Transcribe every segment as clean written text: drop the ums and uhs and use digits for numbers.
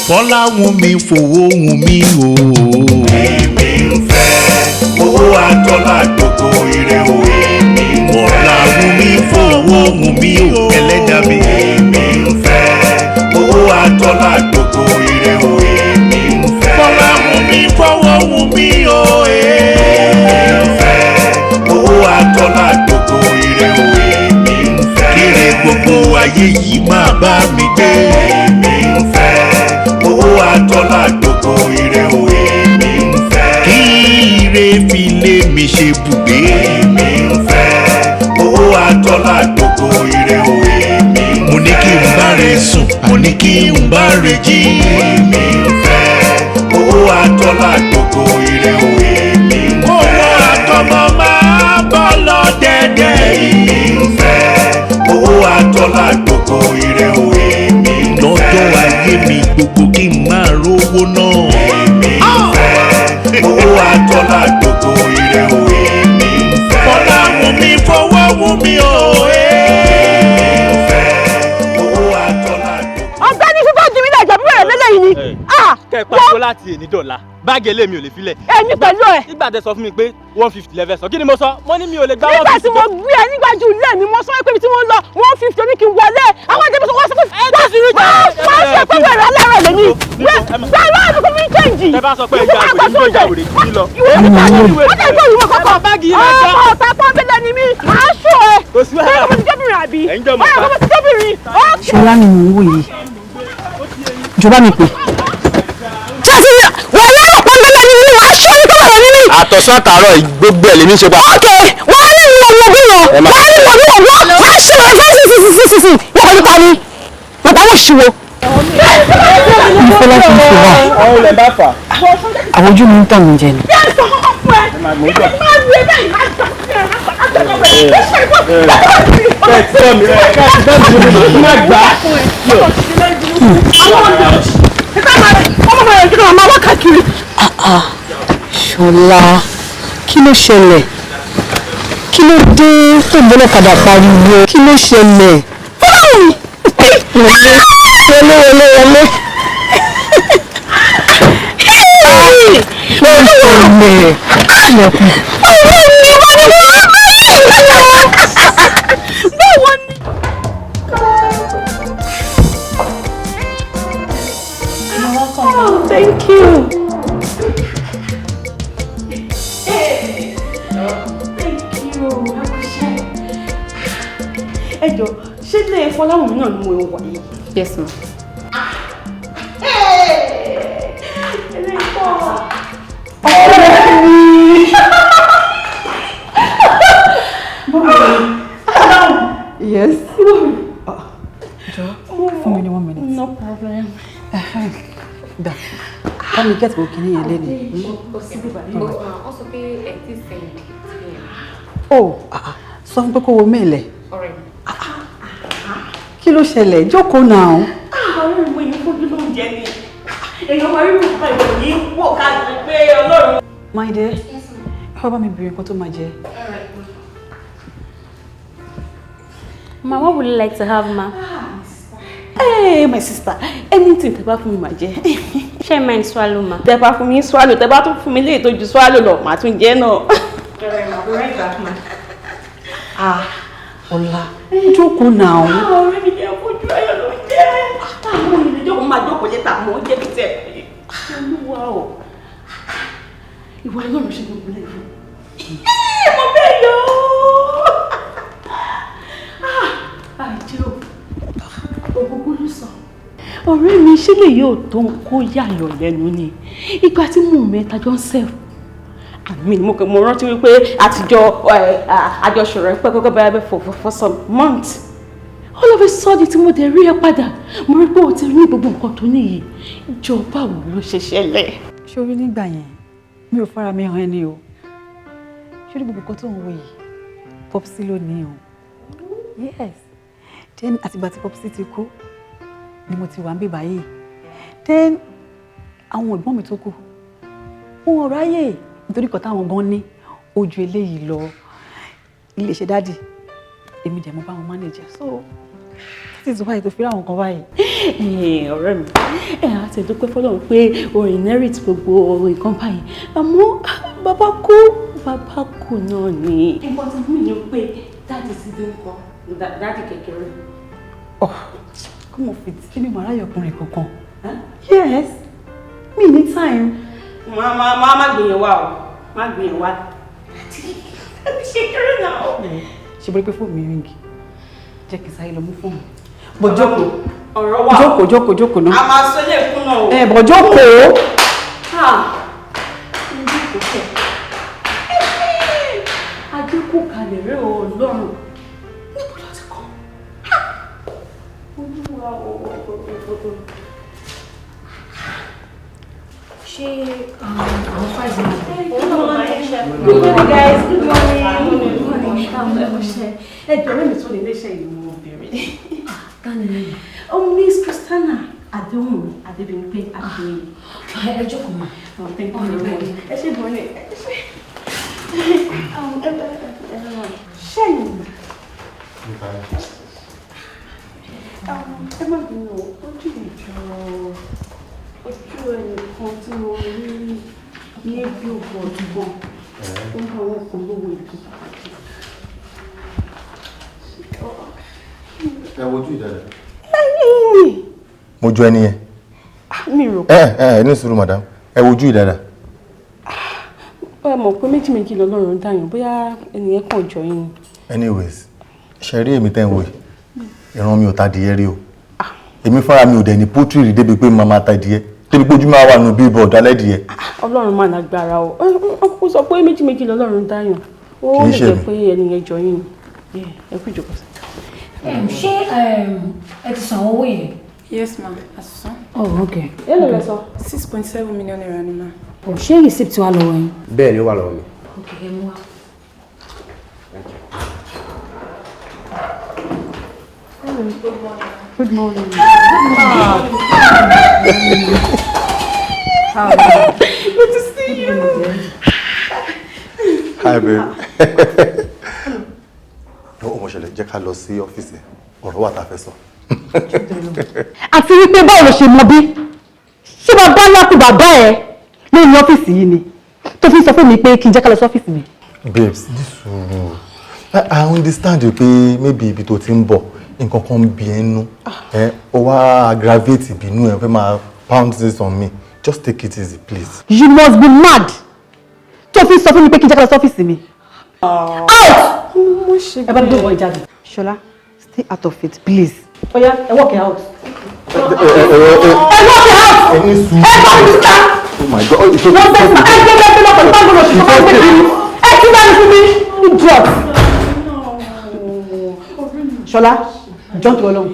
Fọlá wù mí fowó wù mí o. Èmi ń fẹ́ owó àtọ́lá gbogbo ire o. Èmi ń fẹ́ Fọlá wù mí fowó wù mí o. Ẹlẹ́dàá mi. Èmi ń fẹ́ owó àtọ́lá gbogbo ire o. Èmi ń fẹ́ Fọlá wù mí fowó wù mí o. Èmi ń fẹ́ owó àtọ́lá gbogbo ire o. Èmi ń fẹ́ Kíre gbogbo ayé yìí máa bá mi gbé. Èmi ń fẹ́ owó àtọ́lá gbogbo ire o. Èmi ń fẹ́ Kí ire fi lé mi ṣe bùgbé. Èmi ń fẹ́ owó àtọ́lá gbogbo ire o. Èmi ń Mo ní kí n bá rẹ sùn, mo ní kí n bá rẹ jí. Èmi ń fẹ́ owó àtọ́lá gbogbo ire o. Èmi ń fẹ́ Owó àtọmọ máa bọ́ lọ dẹ́dẹ́. Èmi ń fẹ́ owó àtọ́lá gbogbo ire o. Èmi ń Lọ́jọ́ ayé mi gbogbo kí n máa rówó náà. Èmi ń fẹ́ owó àtọ́lá gbogbo ire o. Èmi ń fẹ́ Fọlá wù mí fowó wù mí o. owó àtọ́lá gbogbo. ọ̀gbẹ́ni fífọ jí mi lẹjọ bí wẹrẹ lélẹyìn ni. kẹ́ ẹ pariwo láti èní dọ̀la báàgì elémi ò lè filẹ̀. èmi pẹ̀lú ẹ̀. nígbà tẹ́ sọ fún mi pé 150 lẹ́fẹ̀ẹ́ sọ kí ni mo sọ mo ní mi ò lè gbá 150. nígbà tí mo gbé ẹ nígbàjú ilé mi mo sọ pé ibi tí mo ń lọ 150 oní kí n wọlé àwọn ìjẹbi sọ wọ́n sọ pé wọ́n ṣe pé wẹ̀rẹ̀ alára rẹ̀ ni gbẹ̀rẹ̀ àdúgbò mi jẹ́ǹjì. tẹ́ bá sọ pé ìjà àwòrán ìjọ ìjà àwòrán kí lọ. ìwé mi ta ni ó tẹ̀ gbọ́ ìwé kọ́kọ́ báàgì yìí lọ. ọ̀tá pọ́nbélé ni mí máa ṣó ẹ. Kò sí wàhálà. báyọ̀ mo ti jẹ́bìnrin àbí Ẹ̀ ń jẹ́ mọ̀ báyọ̀ mo ti jẹ́bìnrin. Ṣọlá ni mò ń wò yìí ìjọba mi pè. ṣáàtì wọ́n yára pọ́nbélé ni mí máa ṣó ẹ tó wà nínú. àtọ̀sán àtàárọ̀ gbogbo ẹ̀ lèmi ṣe pa. ok wọ́n á ní ìwọ̀n wọ́n bí wọn wọ́n á ní ìwọ̀n wọ́n máa ṣó ẹ sísìsìsìsì wọ́n kọ́ nípa ni bàbá wò ṣíwọ́. Ìfọlá ti ń ṣe wá. àwọn olè bá fà. Àwọn ojú mi ń tàn mí jẹ ni. Ṣọlá kí ló ṣẹlẹ̀? Kí ló dé tó ń bọ́lọ̀ padà pariwo? Kí ló ṣẹlẹ̀? Wọlé wọlé wọlé wọlé. Ṣé o ṣẹlẹ̀? Ilẹ̀kùn. Oh, thank you. Thank you. Ẹ jọ̀ọ́, ṣé ilé Fọláwùmí náà ni mo wà yìí? Yes, ma. Yes. Fún mi ní 1 minute. No problem. Da. Bá mi get wo kìíní yẹn lẹ́nu. Ó sọ pé ẹ ti sẹ́yìn sí ẹ̀. Oh, sọ fún pé kó wo mail ẹ̀. Ọ̀rẹ́ mi. Kí ló ṣẹlẹ̀? Jókòó náà. Àwọn ìwé yìí fojú ló ń jẹ ni. Èèyàn máa rí òkúta ìwọ̀n yìí wò káàkiri pé Ọlọ́run. My dear, ẹ bá mi bèrè nǹkan tó máa jẹ. Ma, what would you like to have, ma? Hey, my sister, anything tẹ́ bá fún mi máa jẹ. Ṣé ẹ máa ń swallow, ma? Tẹ́ bá fún mi swallow, tẹ́ bá tún fún mi léè tó ju swallow lọ, màá tún jẹ náà. Ọ̀rẹ́ ma, be right back, ma. Ọlá, jókòó náà. Ọ̀rẹ́ mi jẹ́ fojú ayọ̀ ló ń jẹ́. Àwọn ènìyàn jókòó máa jókòó létà mọ́ jẹ́ bí tẹ̀ pé. Olúwa o. Ìwà Ọlọ́run ṣe gbogbo lẹ́yìn. Mo bẹ̀ yọ. Àìjẹ́ o. Ògógó ló sọ. Ọ̀rẹ́ mi ṣé lè yóò tó ń kó yàyọ̀ lẹ́nu ni. Ìgbà tí mò ń mẹ́ta jọ ń sẹ́wọ̀. Àmì mo rántí wípé àtijọ́ àjọṣọ̀rọ̀ pẹ́pẹ́pẹ́ bẹ́ẹ̀ for some months. All of a sudden tí mo dẹ̀ rí ẹ padà, mo rí pé o ti ní gbogbo nǹkan tó níyì. Ìjọba wo ló ṣe ṣẹlẹ̀? Ṣorí nígbà yẹn, mi ò fara mi hàn ẹni o. Ṣorí gbogbo nǹkan tó ń wo yìí, Popsi ló ní o. Yes. Then àtìgbà tí Popsi ti kú, ni mo ti wà ń bí báyìí. Then àwọn ẹ̀gbọ́n mi tó kù, wọn ò ráyè nítorí kan táwọn gan ní ojú eléyìí lọ. Ilé iṣẹ́ dádì, èmi dẹ̀ mo bá wọn manage. So tí ìtúwá ètò fi ráwọn kan báyìí. Ọ̀rẹ́ mi àti ìdúpẹ́ fọlọ́run pé o inherit gbogbo nǹkan báyìí àmọ́ bàbá kú náà ni. nǹkan tí mi ní pé dáàdì sí dé nǹkan dáàdì kékeré. kó mo fi tí mi màá ráyọkùnrin kankan. Yes, me need time. Má gbìyànjú wa o, má gbìyànjú wa. Kékeré náà. Ṣé bọ́ pé fóònù mi ríngì? Jẹ́ kí n sáré lọ mú fóònù. Bọ̀ jókòó. Ọ̀rọ̀ wà. Jókòó náà. A máa sọ ilé ìkún náà o. Bọ̀ jókòó. Adékù kalẹ̀ rẹ̀ o lọ́rùn. Níbo ló ti kọ́? Olúwa o. Ṣé àwọn fáìsì náà? Good morning, guys. Good morning. Ẹgbẹ̀rún mi tó lè léṣe ìlú obìnrin. Miss Christiana Adéhùn Adébímpé Adéyìn. Ẹ jókòó mọ́. Thank you very much. Ẹ ṣe bọ̀ ní ṣẹ́yìn. Ẹ má bínú ojú ìjọ ẹnìkan tí mo rí ní bí ògbó ọdúnbọ̀n ó ń bá wọn kò lówó ìlú. Ẹ wojú ìdára. Mo jọ ẹni yẹn. Mi rò. Ní sùúrù madam. Ẹ wojú ìdára. Ẹ mọ̀ pé méjì lọ́lọ́run dáyàn bóyá ẹnìyẹn kàn jọ yín. Anyways, ṣe rí èmi tẹ́ ń wò yìí. Ìran mi ò ta díẹ̀ rí o. Èmi fúnra mi ò dẹ̀ ní pọ́tírì rí débi pé màmá ta díẹ̀. Débi pé ojú máa wà nù billboard alẹ́ díẹ̀. Ọlọ́run máa lágbára o. Ó sọ pé méjì lọ́lọ́run dáyàn. Ó lè jẹ́ pé ẹnìyẹn jọ yín ni. Ẹ kú ìjókòó sí. Ṣé ẹ ti san owó yẹn? Yes, ma'am. Asusan. Oh, okay. Èló lẹ sọ? 6.7 million naira ni ma. Oh, ṣé receipt wà lọ́wọ́ yín? Bẹ́ẹ̀ ni ó wà lọ́wọ́ mi. Okay, ẹ mú wá. Good morning. Good to see you. Hi, babe. Ọmọ ṣẹlẹ̀ jẹ́ ká lọ sí ọ́fíìsì ọ̀rọ̀ wà tá a fẹ́ sọ. Àti wípé báwo ló ṣe mọ bí? Ṣé bàbá láti bàbá ẹ lórí ọ́fíìsì yìí ni? Tó fi sọ fún mi pé kí n jẹ́ ká lọ sí ọ́fíìsì mi. Babes, this sùúrù. I understand you pé maybe ibi tó ti ń bọ̀ nǹkan kan bí ẹnu. Ó wá aggravate ìbínú ẹ̀ fẹ́ máa pound this on me. Just take it easy, please. You must be mad. Tó fi sọ fún mi pé kí n jẹ́ ká lọ sí ọ́fíìsì mi. Out! Ẹ bá dé wọ ìjáde. Ṣọlá, stay out of it, please. Oya, ẹ walk it out. Ẹ walk it out! Any sùúrù. Ẹ bá mi sá! Oh my God. Wọ́n fẹ́ sá. Ẹ gbé bẹ́ẹ̀ lọ́kọ̀ nípa gbọ́dọ̀ ṣùgbọ́n máa ń gbé kiri. Ẹ kí bá mi fún mi. Idiot. Ṣọlá, jọ́ tó lọ́wọ́.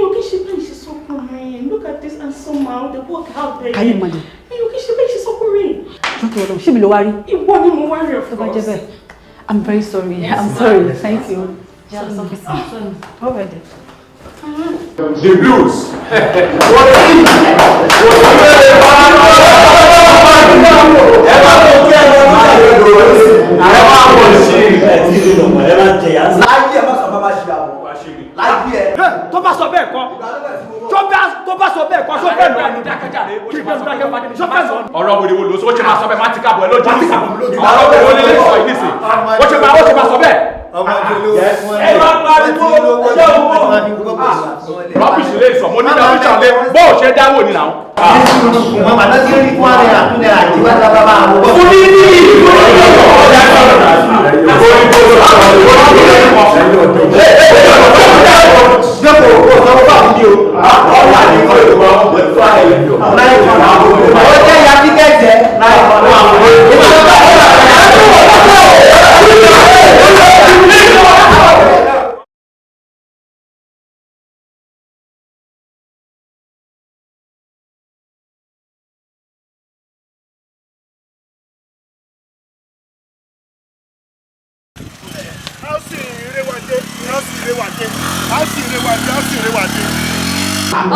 You can she play she's so crying. Look at this and somehow they walk out there. Can you imagine? You can she play she's so crying. Jọ́ tó lọ́wọ́. Ṣé mi ló wá rí? Ìwọ ni mo wá rí of Tó bá jẹ́ course. bẹ́ẹ̀. I'm very sorry. Yes, I'm ma'am. sorry. Thank you. All right then. The blues. Tó bá sọ bẹ́ẹ̀ kọ́ tó bá sọ bẹ́ẹ̀ kọ́ sọ bẹ́ẹ̀ lọ ní dákẹ́jáde kí bẹ́ẹ̀ dákẹ́ fàdé sọ bẹ́ẹ̀ sọ. Ọ̀rọ̀ wo ni wo lò ó ṣe máa sọ bẹ́ẹ̀ má ti káàbọ̀ ẹ lójú ní sàn. Ọ̀rọ̀ wo ni lè sọ yìí nísìn. Ó ṣe máa sọ bẹ́ẹ̀. Ẹ máa pariwo ẹjọ́ owó. Rọ́bìṣì lè sọ mo ní rọ́bìṣì lè bó o ṣe dáwọ́ ni náà.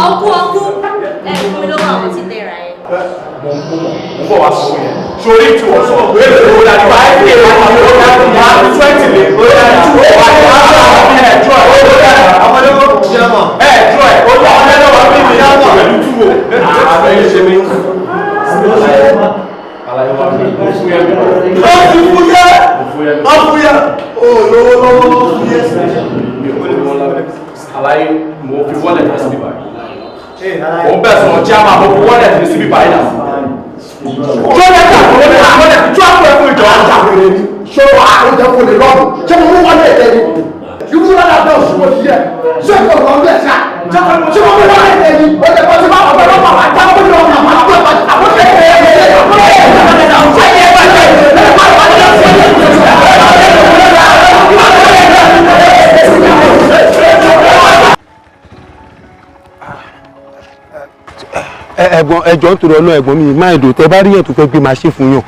Ọkú ẹ fún mi lọ́wọ́ àwọn tí tẹ̀ra ẹ. Mo ń bọ̀ wá sọ yẹn. Sori tí wọ́n sọ pé èlò owó dájú wá ẹ̀ ẹ̀ wọ́n ló dá 20 lè. Ó yà á 2 ó wà ní àwọn ọmọ ẹ̀ 2 ó yà á àwọn olówó jẹun. jọ ẹ̀ ó yà ọ́ lọ́wọ́ bí mi pẹ̀lú túwò. Àbẹ̀yẹ ṣe mi. Àlàyé wa mi. Ó fúyẹ́ mi. Ó ti fúyẹ́. Ó fúyẹ́. Ó lọ́wọ́ fúyẹ́. Àlàyé mo fi wọ́lẹ̀ ní síbí báyìí. Mo bẹ̀ sọ̀rọ̀ chairman mo fi wọ́lẹ̀ ní síbí báyìí náà. Tó yẹ ká àwọn ọmọdé àwọn ọmọdé tó àpò ẹ̀kú ìjọ àjà wèrè ni. Ṣé o àwọn ọjà kò lè lọ́rùn? Ṣé mo mú wọlé ẹ̀jẹ̀ ni? Irú rárá bẹ́ẹ̀ oṣù wo ti yẹ? Ṣé ìfọ̀ kan bẹ̀ ṣá? Ṣé mo mú wọlé ẹ̀jẹ̀ ni? Ó jẹ́ pọ́sí máa ọ̀gbẹ́ lọ́pàá wá já ó ní ọ̀nà àwọn àgbẹ̀ àwọn ẹ̀gbọ́n ẹjọ́ nítorí ọlọ́ ẹ̀gbọ́n mi máa dò tẹ́ bá rí yẹn tó fẹ́ gbé máa ṣe fún yàn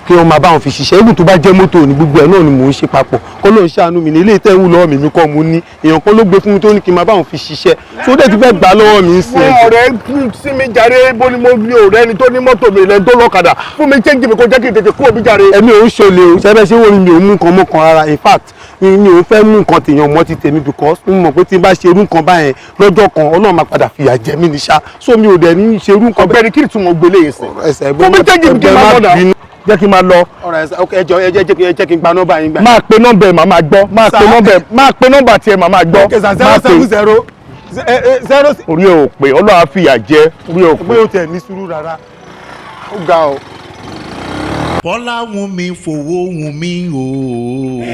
kí wọ́n máa bá wọn fi ṣiṣẹ́ ibùn tó bá jẹ́ mọ́tò ní gbogbo ẹ̀ náà ni mò ń ṣe papọ̀ kọ́ ló ń ṣàánú mi ní ilé ìtẹ́wù lọ́wọ́ mi kọ́ mo ní èèyàn kan ló gbé fún mi tó ní kí n máa bá wọn fi ṣiṣẹ́ tó dẹ̀ ti fẹ́ gbà lọ́wọ́ mi ń sìn. ọ̀rẹ́ sí mi jàre bó ni mo ní ọ̀rẹ́ ni tó ní mọ́tò mi lẹ́ni tó lọ́kadà fún mi change mi kó jẹ́ kí n tètè kúrò bí jàre. ẹ̀mí ò ń ṣọlẹ̀ o ṣẹ́fẹ́ ṣé wọ́n mi ò mú nǹkan mọ́kàn rárá in fact mi ò fẹ́ mú nǹkan tèèyàn mọ́ ti tèmi because mo mọ̀ pé tí n bá ṣe irú nǹkan báyẹn lọ́jọ́ kan Ọlọ́run máa padà fìyà jẹ mí ní ṣá so mi ò dẹ̀ ní ṣe irú nǹkan. ọ̀gbẹ́ni kí ni tún mo gbélé yìí sìn. fún mi change mi kí n máa mọ̀ náà jẹ́ kí n máa lọ. jẹ́ kí n gba nọ́mbà yín gbà. máa pe nọ́mbà ẹ̀ màá gbọ́ máa pe nọ́mbà tiẹ̀ màá gbọ́. orí ò pé Ọlọ́run á fìyà jẹ orí ò pé. bóyá o tẹ̀ ní sùúrù rárá ó ga o. Bọ́lá wùn mí fowó wùn mí o.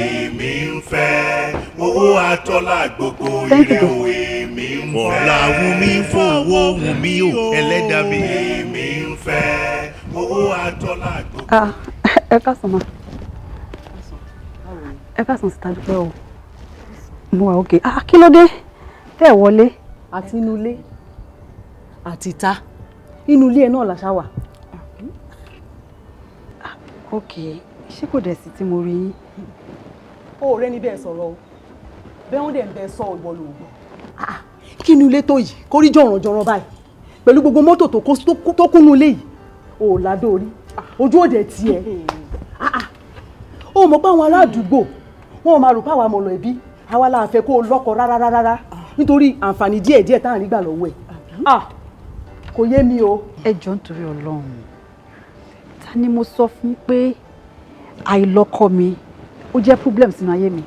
Èmi ń fẹ́ owó àtọ́lá gbogbo ire o. Èmi ń fẹ́. Bọ́lá wùn mí fowó wùn mí o. Ẹlẹ́dàá mi. Èmi ń fẹ́ owó àtọ́lá gbogbo. Ẹ káàsán ma. Ẹ káàsán sí Tádúpẹ́ o. Mo wà òkè. Kí ló dé? Tẹ́ ẹ̀ wọlé. Àti inú ilé àti ìta inú ilé ẹ̀ náà làṣà wà. Ok, ṣé kò dẹ̀ sí tí mo rí yín? Ó rẹ́ ní bẹ́ẹ̀ sọ̀rọ̀ o bẹ́ẹ̀ wọ́n dẹ̀ ń bẹ́ẹ̀ sọ ìwọ ló gbọ́. Kí inú ilé tó yìí kó rí jọ̀rọ̀jọ̀rọ̀ báyìí pẹ̀lú gbogbo mọ́tò tó kúnnú ilé yìí ò ládó orí ojú òde tiẹ̀. Ó mọ̀ pé àwọn ará àdúgbò wọn ò máa rò pé àwa mọ̀lọ́ ẹbí àwa la fẹ́ kó o lọ́kọ rárá nítorí àǹfààní díẹ̀ tá à ń rí gbà lọ́wọ́ ẹ̀. Kò yé mi o. Ẹ jọ̀ọ́ nítorí Ọlọ́run ni mo sọ fún pé àìlọ́kọ mi ó jẹ́ problem sínú ayé mi.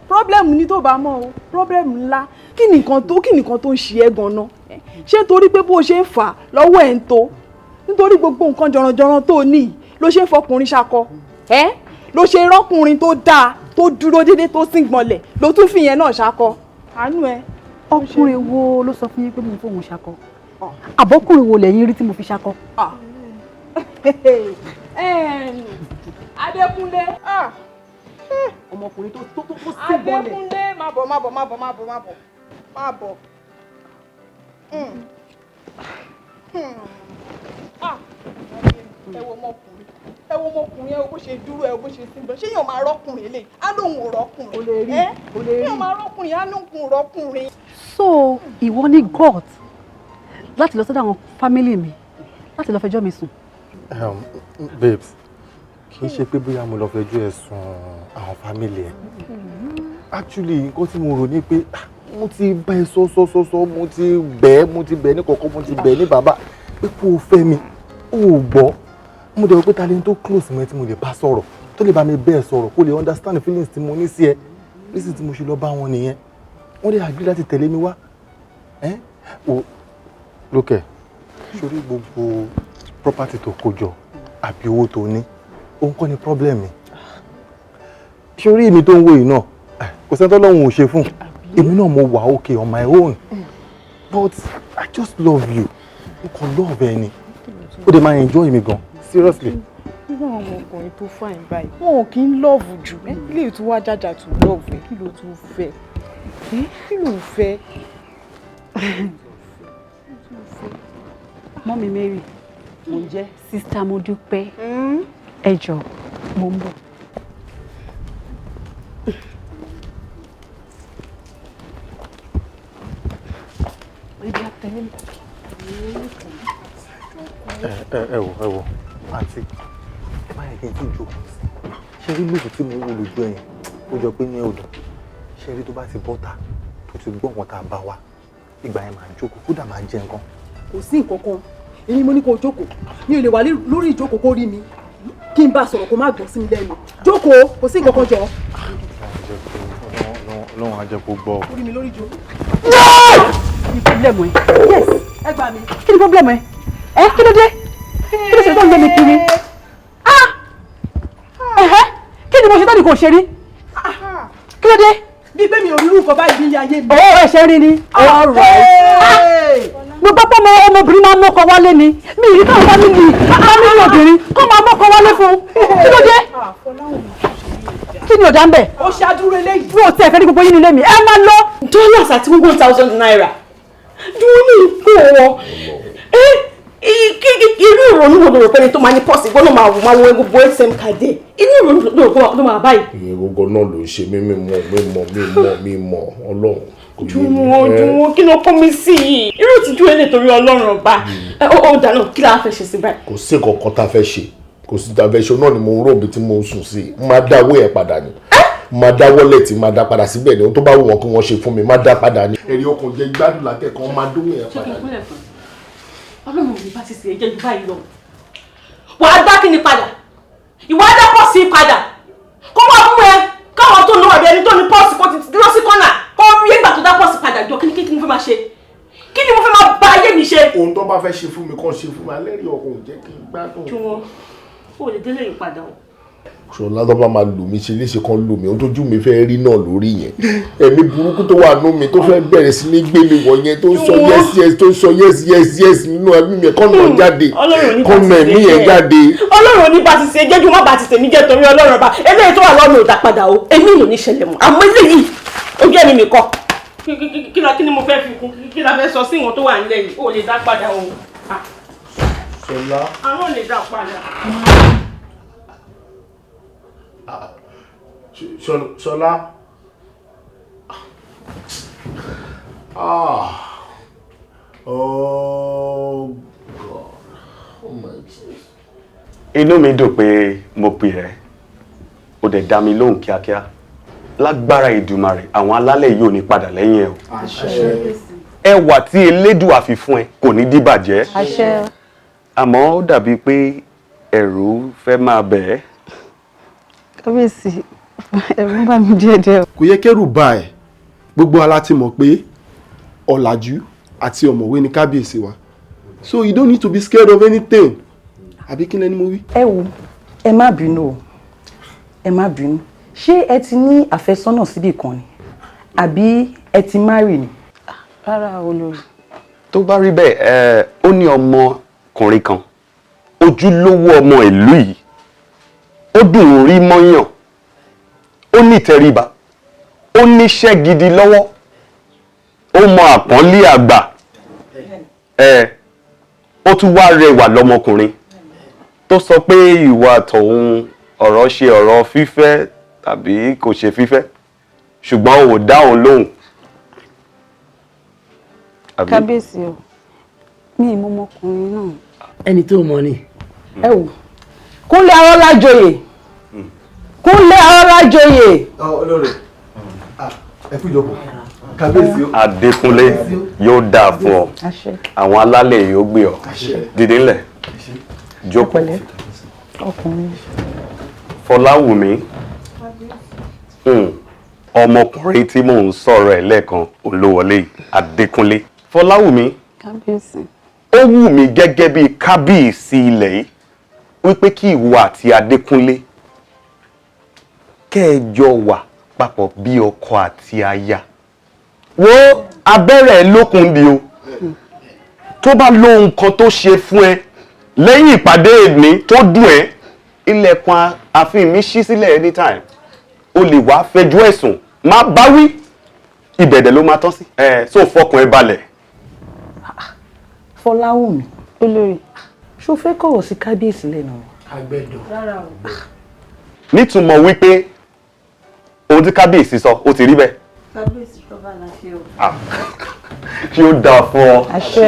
Problem ni tó bá mọ̀ o problem ńlá kí ni nǹkan tó ń ṣe ẹ́ gan-an ṣé torí pé bó ṣe ń fà lọ́wọ́ ẹ̀ ń tó nítorí gbogbo nǹkan jọ̀rọ̀jọ̀rọ̀ tó ní ló ṣe ń fọkùnrin ṣakọ ló ṣe rọ́kùnrin tó dáa tó dúró dédé tó sì gbọ̀nlẹ̀ ló tún fi yẹn náà ṣakọ àánú ẹ. ọkùnrin wo ló sọ fún yín pé mo fóun ṣakọ àbọ́kùnrin wo lẹ́yìn rí tí mo fi ṣakọ. Adékúnlé ọmọkùnrin tó sì gbọ́lẹ̀. Adékúnlé má bọ̀. Ẹ wo ọmọkùnrin ẹ wo bó ṣe dúró ẹ wo bó ṣe síbẹ̀ ṣé yóò máa rọ́kùnrin eléyìí á lóun ò rọ́kùnrin. O lè rí yóò máa rọ́kùnrin á lóun kò rọ́kùnrin. So ìwọ ní God láti lọ sọ́dọ̀ àwọn fámílì mi láti lọ fẹjọ́ mi sùn. Babes, kì í ṣe pé bóyá mo lọ fẹjọ́ ẹ̀ sùn àwọn fámílì ẹ̀. Actually nǹkan tí mo rò ní pé mo ti bá ẹ sọ mo ti bẹ̀ ní kọ̀ọ̀kan mo ti bẹ̀ ní bàbá pé kó o fẹ́ mi ó gbọ́ mo dẹ̀ wò pé talent tó close mọ́ ẹ tí mo lè bá sọ̀rọ̀ tó lè bá mi bẹ́ẹ̀ sọ̀rọ̀ kó lè understand the feelings tí mo ní sí ẹ reason tí mo ṣe lọ bá wọn nìyẹn wọ́n lè agree láti tẹ̀lé mi wá lókè sórí gbogbo property tó kó jọ àbí owó tó ní òun kọ́ ni problem mi sórí mi tó ń wò yìí náà kò sẹ́ni tó lọ́hùn ò ṣe fún èmi náà mo wà okay on my own but I just love you mo kàn love ẹ ni ó dẹ̀ máa enjoy mi gan seriously. irú àwọn ọkùnrin tó fine báyìí wọn ò kí ń lọ́ọ̀vù jù ilé ìtú wá jájà tó lọ́ọ̀vù ẹ̀ kí ló tún fẹ́ kí ló ń fẹ́. Mọ́mí Mary mo ń jẹ́ sista mo dúpẹ́ ẹ jọ̀ọ́ mo ń bọ̀. ẹ wò àǹtí ẹ má yẹ kí n tún jókòó ṣe rí lóògùn tí mo wò lójú ẹ̀yìn ó jọ pé ní ọ̀dọ̀ ṣe rí tó bá ti bọ́ta tó ti gbọ́ wọn tá a bá wa ìgbà yẹn máa jókòó kódà máa jẹ nǹkan. kò sí nǹkan kan èyí mo ní kó jókòó mi ò lè wà lórí ìjókòó kó rí mi kí n bá sọ̀rọ̀ kó má gbọ́ sí mi lẹ́nu jókòó kò sí nǹkan kan jọ. Ọlọ́run á jẹ́ kó gbọ́. ó rí mi lórí ìjókòó. kí ni pọ́blẹ́mù ẹ? Yes, ẹ gbà mí. kí ni pọ́blẹ́mù ẹ? Kí ló dé? Kí ló ṣe tó ń gbé mi kiri? Kí ni mo ṣe tó ní kò ṣe rí? Kí ló dé? bí bẹ́ẹ̀ mi ò rí irú nǹkan báyìí ní ayé mi. Owó ẹ̀ṣẹ̀ rí ni. Mo gbọ́ pé ọmọbìnrin máa mọ́kọ wálé ni. Mi ì rí káwọn fámìlì obìnrin kó máa mọ́kọ wálé fún un. Kí ló dé? Kí ni ọ̀dà ń bẹ̀? ó ṣáájú eléyìí. Bí o tẹ̀ fẹ́ ní gbogbo yín nílé mi, ẹ máa lọ. dollars àti 1,000 naira dúró ní ipò wọn irú ìrònú wo ló rò pé ní tó máa ní pọ́ọ̀sì gbọ́dọ̀ máa wọ gbogbo atm card ẹ̀ irú ìrònú ló rò pé ló máa báyìí. ìyẹn gbogbo náà ló ń ṣe mímọ Ọlọ́run. Jùwọ́n kí ló kọ́ mi sí i irú ìtìjú ẹ̀ lè torí Ọlọ́run ọba ó dáná kí la fẹ́ ṣe sí báyìí. kò sí nǹkan kan tá a fẹ́ ṣe kò sí tá a fẹ́ ṣe náà ni mo ń rò bí tí mo ń sùn sí i máa dá owó yẹn padà ni máa dá wọ́lẹ̀tì máa dá padà síbẹ̀ ni ohun tó bá wù wọ́n kí wọ́n ṣe fún mi máa dá padà ni. ẹ̀rí ọkàn jẹ́ gbádùn lákẹ́kọ̀ọ́ máa dówó yẹn padà ni. Ọlọ́run ò ní bá ti ṣe ẹjẹ́ ju báyìí lọ wàá dá kí ni padà ìwà á dá pọ́ọ̀sì padà kó wọ́n mú ẹ káwọn tó lọ́wọ́ ẹbí ẹni tó ní pọ́ọ̀sì kó ti dúró sí kọ́nà kó rí ìgbà tó dá pọ́ọ̀sì padà jọ kí ni mo fẹ́ máa ṣe kí ni mo fẹ́ máa ba ayé mi ṣe. ohun tó bá fẹ́ ṣe fún mi kàn ṣe fún mi alẹ́ rí ọkàn ò jẹ́ kí n gbádùn. Jùwọ́n ó lè délé ìpadà o. Ṣọlá tó bá máa lù mí ṣe léṣe kan lù mí ohun tójú mi fẹ́ rí náà lórí yẹn ẹ̀mí burúkú tó wà nú mi tó fẹ́ bẹ̀rẹ̀ sí ní gbé mi wọ̀ yẹn tó ń sọ yes tó ń sọ yes nínú ẹ̀mí mi kọ́nà jáde kọ́nà ẹ̀mí yẹn jáde. Ọlọ́run ò ní bá ti ṣe jẹ́jú má bá ti tèmi jẹ́ torí Ọlọ́run ọba eléyìí tó wà lọ́nà ò dá padà o èmi ò ní ṣẹlẹ̀ mọ́ àmọ́ eléyìí ojú ẹ̀mí mi kọ́ kí ni mo fẹ́ fi kún kí la fẹ́ sọ sí ìwọ̀n tó wà nílẹ̀ yìí ó lè dá padà o. Ṣọlá. àwọn ò lè dá padà. Ṣọlá. Oh God. Oh my Jesus. Inú mi dùn pé mo pè ẹ́, ó dẹ̀ dá mi lóhùn kíákíá. Lágbára Ìdùmarè, àwọn alálẹ̀ yìí ò ní padà lẹ́yìn ẹ o. Ẹwà tí Elédùà fi fún ẹ kò ní díbàjẹ́. Àmọ́ ó dàbí pé ẹ̀rù fẹ́ máa bẹ̀ ẹ́. Kábíyèsí, ẹ̀rù ń bà mí díẹ̀díẹ̀. Kò yẹ kẹ́rù bà ẹ́, gbogbo ala ti mọ̀ pé ọ̀làjú àti ọ̀mọ̀wé ni kábíyèsí wa. So you don't need to be scared of anything. Àbí kí lẹni mo wí? Ẹ wo, ẹ má bínú o, ẹ má bínú. Ṣé ẹ ti ní àfẹ́sọ́nà síbì kan ni? Àbí ẹ ti marry ni? Rárá olórí. Tó bá rí bẹ́ẹ̀, ó ní ọmọkùnrin kan, ojúlówó ọmọ ìlú yìí, ó dùn ún rí mọ́yàn, ó ní ìtẹríba, ó níṣẹ́ gidi lọ́wọ́, ó mọ àpọ́nlé àgbà, ó tún wá rẹwà lọ́mọkùnrin tó sọ pé ìwà tòun ọ̀rọ̀ ṣe ọ̀rọ̀ fífẹ́ tàbí kò ṣe fífẹ́ ṣùgbọ́n ò dá òun lóhùn. Kábíyèsí o, mi ì mọ ọmọkùnrin náà. Ẹni tó mọ̀ ni. Ẹ wò, Kúnlé Arọ́lájoyè. Kúnlé Arọ́lájoyè. Olórí, ẹ kú ìjókòó. Kábíyèsí o. Adékúnlé yóò dáa fún ọ. Àwọn alálẹ̀ yóò gbé ọ. Dìde ńlẹ̀. Jókòó. Ọkùnrin. Fọláwùmí. Ọmọkùnrin tí mò ń sọ̀rọ̀ ẹ̀ lẹ́ẹ̀kan olówọlé Adékúnlé. Fọláwùmí. Kábíyèsí. Ó wù mí gẹ́gẹ́ bí kábíyèsí ilẹ̀ yìí wípé kí ìwọ àti Adékúnlé kẹ́ẹ̀jọ wà papọ̀ bí ọkọ àti aya. Wo abẹ́rẹ́ lókun di o. Tó bá lóhun kan tó ṣe fún ẹ lẹ́yìn ìpàdé èmi tó dùn ẹ́, ilẹ̀kùn ààfin mi ṣí sílẹ̀ anytime. O lè wá fẹjọ́ ẹ̀sùn, má báwí, ìbẹ̀dẹ̀ ló máa tán sí. So fọkàn ẹ balẹ̀. Fọláwùmí. Olórí. Ṣó fẹ́ kọ̀rọ̀ sí kábíyèsí lẹ́nu? Àgbẹ̀dọ̀. Rárá o. Nítumọ̀ wípé ohun tí kábíyèsí sọ ó ti rí bẹ́ẹ̀. Kábíyèsí tó bá láṣẹ o. Kí ó dáa fún ọ. Àṣẹ.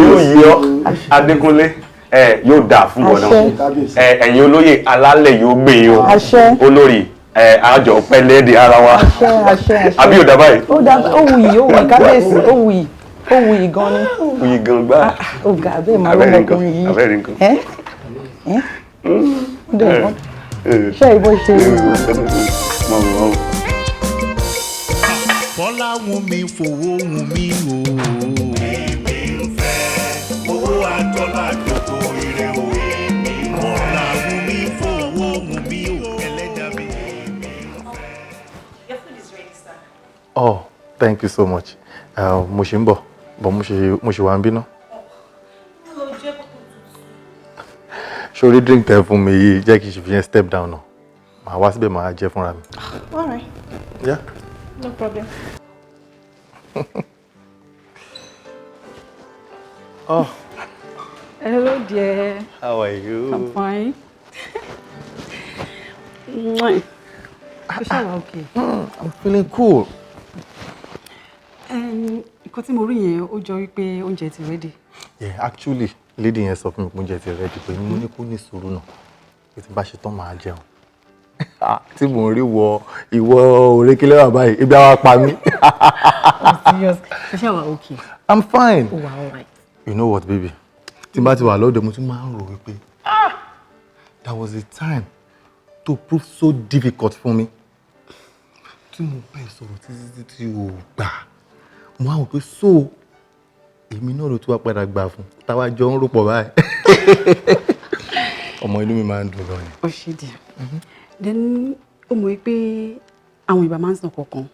Yóò yí ọ Adékúnlé. Yóò dáa fún ọ náà. Ẹ̀yin olóyè alálẹ̀ yóò gbé yín o. Àṣẹ. Olórí àjọ pẹ̀lẹ́ di ara wa. àṣẹ. Àbí ò dá báyìí. Ó wù yìí kábíyèsí ó wù yìí gan ni. Ó wù yìí gan gbá. Ó ga bẹ́ẹ̀ máa ló ọmọkùnrin yìí. Abẹ́rẹ́ nǹkan. Ṣé ìbò ṣe Bọ́lá wùn mí fowó wùn mí o. Èmi ń fẹ́ owó àtọ́lá gbogbo ire o. Èmi ń fẹ́. Bọ́lá wùn mí fowó wùn mí o. Ẹlẹ́dàá mi. Your food is ready, sir. Oh, thank you so much. Mo ṣe ń bọ̀, but mo ṣe wà ń bínú. Ṣorí drink tẹ fún mi yìí jẹ́ kí n ṣe fi yẹn step down náà. Màá wá síbẹ̀ máa jẹ fúnra mi. All right. Yeah. No problem. Oh. Hello, dear. How are you? I'm fine. Okay. I'm feeling cool. Nǹkan tí mo rí yẹn ó jọ wípé oúnjẹ ti ready. Yeah, actually, lady yẹn sọ fún mi pé oúnjẹ ti ready pé mo ní kó ní sùúrù náà. Pé tí bá ṣe tán máa jẹun. Tí mo rí ìwọ òrékelé wà báyìí, ebi á wá pa mí. Serious. Ṣé wà okay? I'm fine. Oh, wow, all right. You know what, baby? Tí n bá ti wà lọ́dọ̀ mo tún máa ń rò wípé there was a time to prove so difficult fún mi. Tí mo bá sọ̀rọ̀ títí tí o gbà. Mo wá wò pé so èmi náà ló tún wá padà gbà fún. Táwa jọ ń rò pọ̀ báyìí. Ọmọ inú mi máa ń dùn gan ni. Ó ṣe díẹ̀. Then ó mọ̀ pé àwọn ìbá máa ń sàn kankan.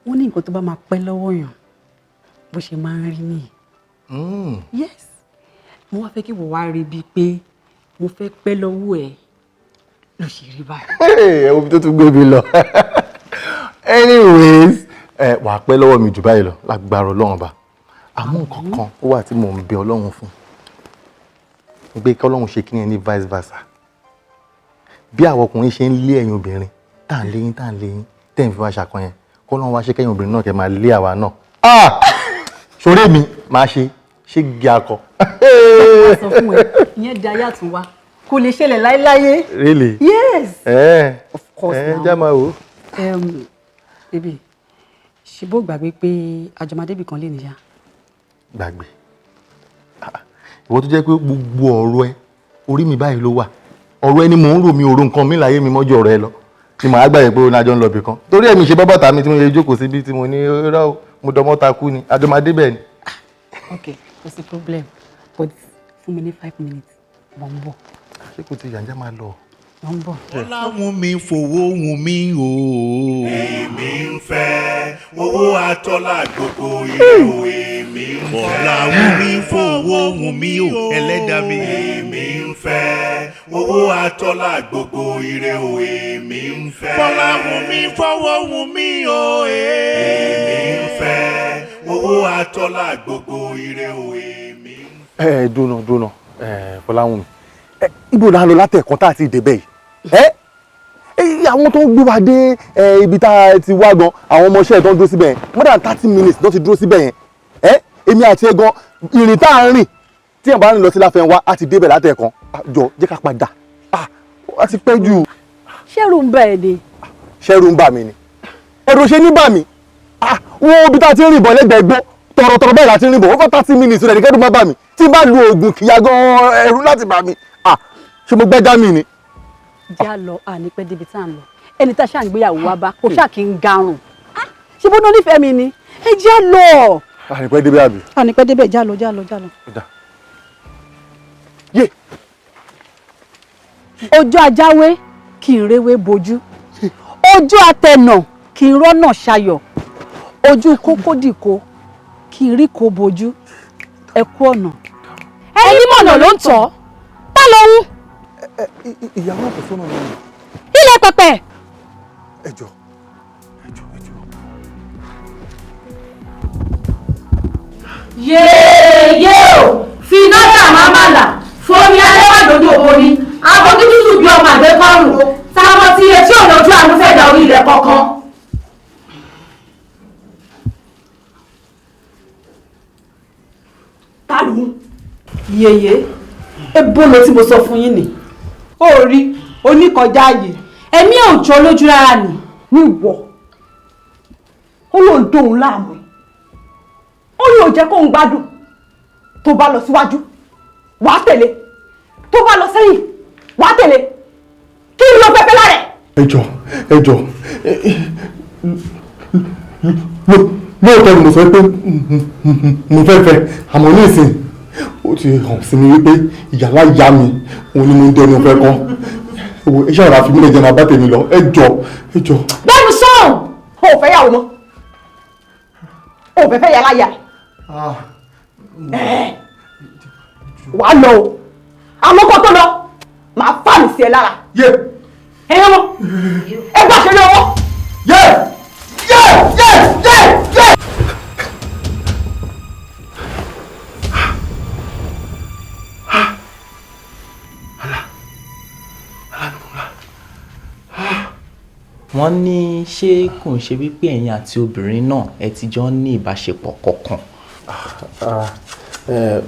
Wọ́n ní nǹkan tó bá máa pẹ́ lọ́wọ́ yàn bó ṣe máa ń rí nìyí. Yes. Mo wá fẹ́ kí wọ́n wá rí bíi pé mo fẹ́ pẹ́ lọ́wọ́ ẹ̀ ló ṣe rí báyìí. Ẹ̀wọ̀n tó tún gbé mi lọ. Anyways, wà á pẹ́ lọ́wọ́ mi jù báyìí lọ lágbára Ọlọ́run bá. Àmọ́ nǹkan kan ó wà tí mò ń bẹ Ọlọ́run fún. Pé kí Ọlọ́run ṣe kí ni ní vice versa. Bí àwọn ọkùnrin ṣe ń lé ẹ̀yin obìnrin tá à ń léyìn tẹ́ ń fi wá ṣàkàn yẹn kọ́ lọ́run wá ṣe kẹ́yìn obìnrin náà kẹ́ máa lé àwa náà. Ṣoré mi máa ṣe gé akọ. Wọ́n sọ fún ẹ ìyẹn di ayé àtúnwá kò lè ṣẹlẹ̀ láéláyé. Really? Yes. Of course now. Já máa wò. Baby, ṣe bó gbàgbé pé àjọmọdébì kan lè níyà. Gbàgbé. Ìwọ tó jẹ́ pé gbogbo ọ̀rọ̀ ẹ orí mi báyìí ló wà. Ọ̀rọ̀ ẹni mò ń rò mí òrò nǹkan mi láyé mi mọ́jú ọ̀rọ̀ ẹ lọ. Tí màá gbàgbé pé ó ní àjọ ń lọ ibì kan. Torí ẹ̀mí ṣe bọ́bọ̀tà mi tí mo yẹ jókòó síbi tí mo ní rọ́ mo dọmọ́ ta kú ni àjọmọdé bẹ́ẹ̀ ni. Okay, what's the problem? But fún mi ní 5 minutes, mo ń bọ̀. Ṣé kò tí ìyànjẹ́ máa lọ? Mo ń bọ̀. Bọ́lá wùn mí fowó wùn mí o. Èmi ń fẹ́ owó àtọ́lá gbogbo ire o. Èmi ń fẹ́. Bọ́lá wùn mí fowó wùn mí o. Ẹlẹ́dàá mi. Èmi ń fẹ́ owó àtọ́lá gbogbo ire o. Èmi ń fẹ́. Bọ́lá wùn mí fowó wùn mí o. Èmi ń fẹ́ owó àtọ́lá gbogbo ire o. Èmi ń fẹ́. Dúnà Fọláwùnmí. Ibo la lọ látẹ̀kọ́ tá a ti débẹ̀ yìí. Àwọn tó ń gbé wa dé ibi tá a ti wá gan àwọn ọmọọṣẹ́ tó ń dúró síbẹ̀ yẹn more than 30 minutes ló ti dúró síbẹ̀ yẹn. Èmi àti ẹ̀gan ìrìn tá à ń rìn tí ẹ̀ bá ń lọ sí Láfẹnwá a ti débẹ̀ látẹ̀kọ́. Jọ jẹ́ ká padà. A ti pẹ́ jù. Ṣẹ́rù ń bà ẹ́ ni. Ṣẹ́rù ń bà mí ni. Ẹ̀rù ṣe ní bà mí. Wo ibi tá a ti ń rìn bọ̀ lẹ́gbẹ̀ẹ́ gbọ́ tọ̀rọ̀tọ̀rọ̀ báyìí láti rìn bọ̀ over 30 minutes rẹ̀ ní kẹ́dùn má bà mí tí bá lu oògùn kìyà gan ẹ̀rù láti bà mí. Ṣé mo gbẹ́jà mi ni? Já lọ àní pẹ́ débi tá à ń lọ ẹni tá a ṣáà ń gbéyàwó wa bá kò ṣáà kí ń garùn ṣé bó ní onífẹ̀ẹ́ mi ni ẹ já lọ. Àní pẹ́ débẹ̀ àbí. Àní pẹ́ débẹ̀ já lọ. Ojú ajáwé kì í rewé bojú ojú atẹnà kì í rọ́nà ṣayọ̀ ojú kókódìkó kì í rí kó bojú ẹ kú ọ̀nà. Ẹni mọ̀nà ló ń tọ́ tá lóhun. Ìyàwó àfẹ́sọ́nà mi. Ilé pẹpẹ. Ẹ jọ̀ọ́. Yéèyé o fi iná tà má má là fomi alẹ́wà lójú orí abojú tútù bí ọmọ àgbẹ̀ kọrùn táwọn tí etí òlójú àánú fẹ́ da orí ilẹ̀ kọ̀ọ̀kan. Ta ló? Yèyé ebo lo tí mo sọ fún yín ni. Ó rí oníkọjá ààyè Ẹ̀mí ò jọ lójú rárá ni. Ní ìwọ. Ó ló ń dóhun láàmú. Ó yóò jẹ́ kó ń gbádùn. Tó bá lọ síwájú, wàá tẹ̀lé. Tó bá lọ sẹ́yìn, wàá tẹ̀lé. Kí ló fẹ́ fẹ́ lára ẹ̀? ẹ jọ̀ọ́ lóòótọ́ ni mo sọ pé mo fẹ́ fẹ́ àmọ́ ní ìsìn ó ti hàn sí mi wípé ìyàlá ìyá mi òun ni mo ń dẹnu fẹ́ kọ́ iṣẹ́ ọ̀rọ̀ àfimúlẹ̀ jẹ́ máa bá tèmi lọ ẹ jọ̀ọ́. Bẹ́ẹ̀ni sọ̀rọ̀ o ò fẹ́ yàwó mọ́ o ò fẹ́ fẹ́ yàrá yà wàá lọ o àmọ́ kó tó lọ màá fàmì sí ẹ lára. ẹ̀yọ́ mọ́ ẹ gbà ṣe lọ́wọ́. wọ́n ní ṣé kò ń ṣe wípé ẹ̀yin àti obìnrin náà ẹ ti jọ ní ìbáṣepọ̀ kankan.